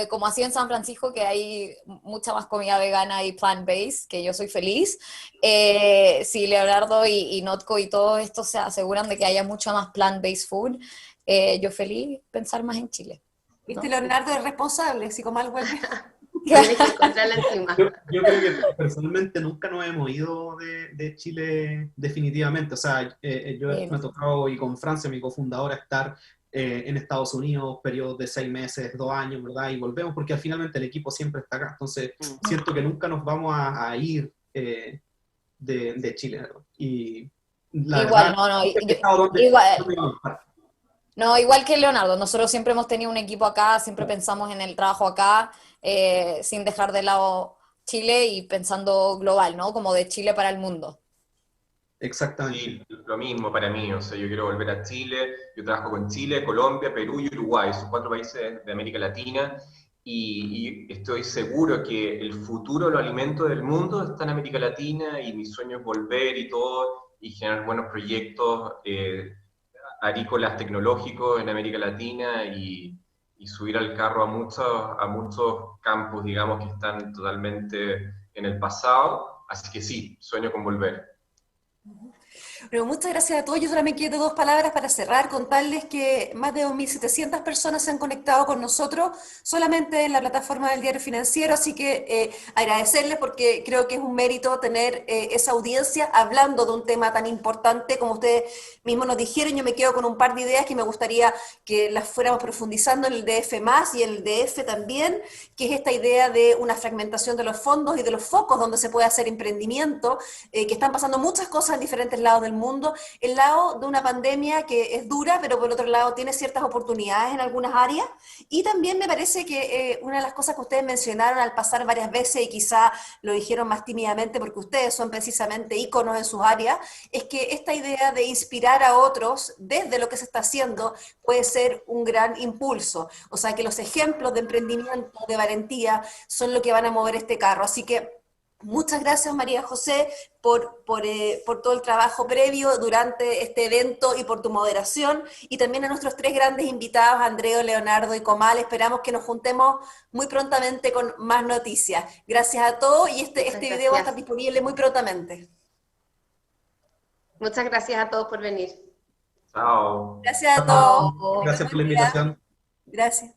como así en San Francisco, que hay mucha más comida vegana y plant-based, que yo soy feliz. Si Leonardo y Notco y todo esto se aseguran de que haya mucho más plant-based food, yo feliz pensar más en Chile, ¿Viste, ¿no? Leonardo es responsable? Si Comal vuelve. Tienes que encontrarla encima. Yo creo que personalmente nunca nos hemos ido de Chile definitivamente. O sea, me ha tocado, y con Francia, mi cofundadora, estar en Estados Unidos, periodos de 6 meses, 2 años, ¿verdad? Y volvemos porque al finalmente el equipo siempre está acá. Entonces, siento que nunca nos vamos a ir de Chile, ¿verdad? Y la Igual, verdad, no, no, he estado igual, donde vamos a estar. no, igual que Leonardo, nosotros siempre hemos tenido un equipo acá, siempre pensamos en el trabajo acá, sin dejar de lado Chile y pensando global, ¿no? Como de Chile para el mundo. Exactamente. Sí, lo mismo para mí, o sea, yo quiero volver a Chile, yo trabajo con Chile, Colombia, Perú y Uruguay, son 4 países de América Latina, y estoy seguro que el futuro de los alimentos del mundo está en América Latina, y mi sueño es volver y todo, y generar buenos proyectos agrícolas tecnológicos en América Latina, y subir al carro a muchos campos, digamos, que están totalmente en el pasado, así que sí, sueño con volver. Pero muchas gracias a todos. Yo solamente quiero dos palabras para cerrar, contarles que más de 2.700 personas se han conectado con nosotros solamente en la plataforma del Diario Financiero, así que agradecerles porque creo que es un mérito tener esa audiencia hablando de un tema tan importante como ustedes mismos nos dijeron. Yo me quedo con un par de ideas que me gustaría que las fuéramos profundizando en el DF más y en el DF también, que es esta idea de una fragmentación de los fondos y de los focos donde se puede hacer emprendimiento, que están pasando muchas cosas en diferentes lados del mundo. El lado de una pandemia que es dura, pero por otro lado tiene ciertas oportunidades en algunas áreas. Y también me parece que una de las cosas que ustedes mencionaron al pasar varias veces, y quizá lo dijeron más tímidamente porque ustedes son precisamente íconos en sus áreas, es que esta idea de inspirar a otros desde lo que se está haciendo puede ser un gran impulso. O sea, que los ejemplos de emprendimiento, de valentía, son lo que van a mover este carro. Así que muchas gracias, María José, por todo el trabajo previo durante este evento y por tu moderación. Y también a nuestros tres grandes invitados, Andreo, Leonardo y Comal. Esperamos que nos juntemos muy prontamente con más noticias. Gracias a todos y este video va a estar disponible muy prontamente. Muchas gracias a todos por venir. Chao. Gracias a todos. Gracias por la invitación. Gracias.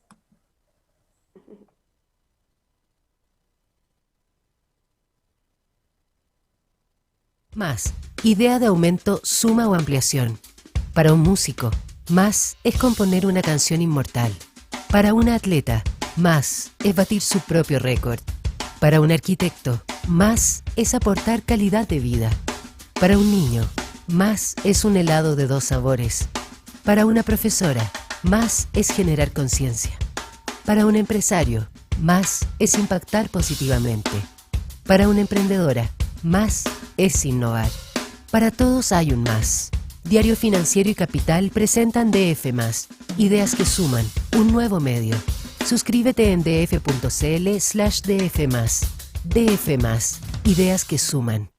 Más, idea de aumento, suma o ampliación. Para un músico, más es componer una canción inmortal. Para un atleta, más es batir su propio récord. Para un arquitecto, más es aportar calidad de vida. Para un niño, más es un helado de 2 sabores. Para una profesora, más es generar conciencia. Para un empresario, más es impactar positivamente. Para una emprendedora, más es innovar. Para todos hay un más. Diario Financiero y Capital presentan DF+, ideas que suman, un nuevo medio. Suscríbete en df.cl/df+. DF+, ideas que suman.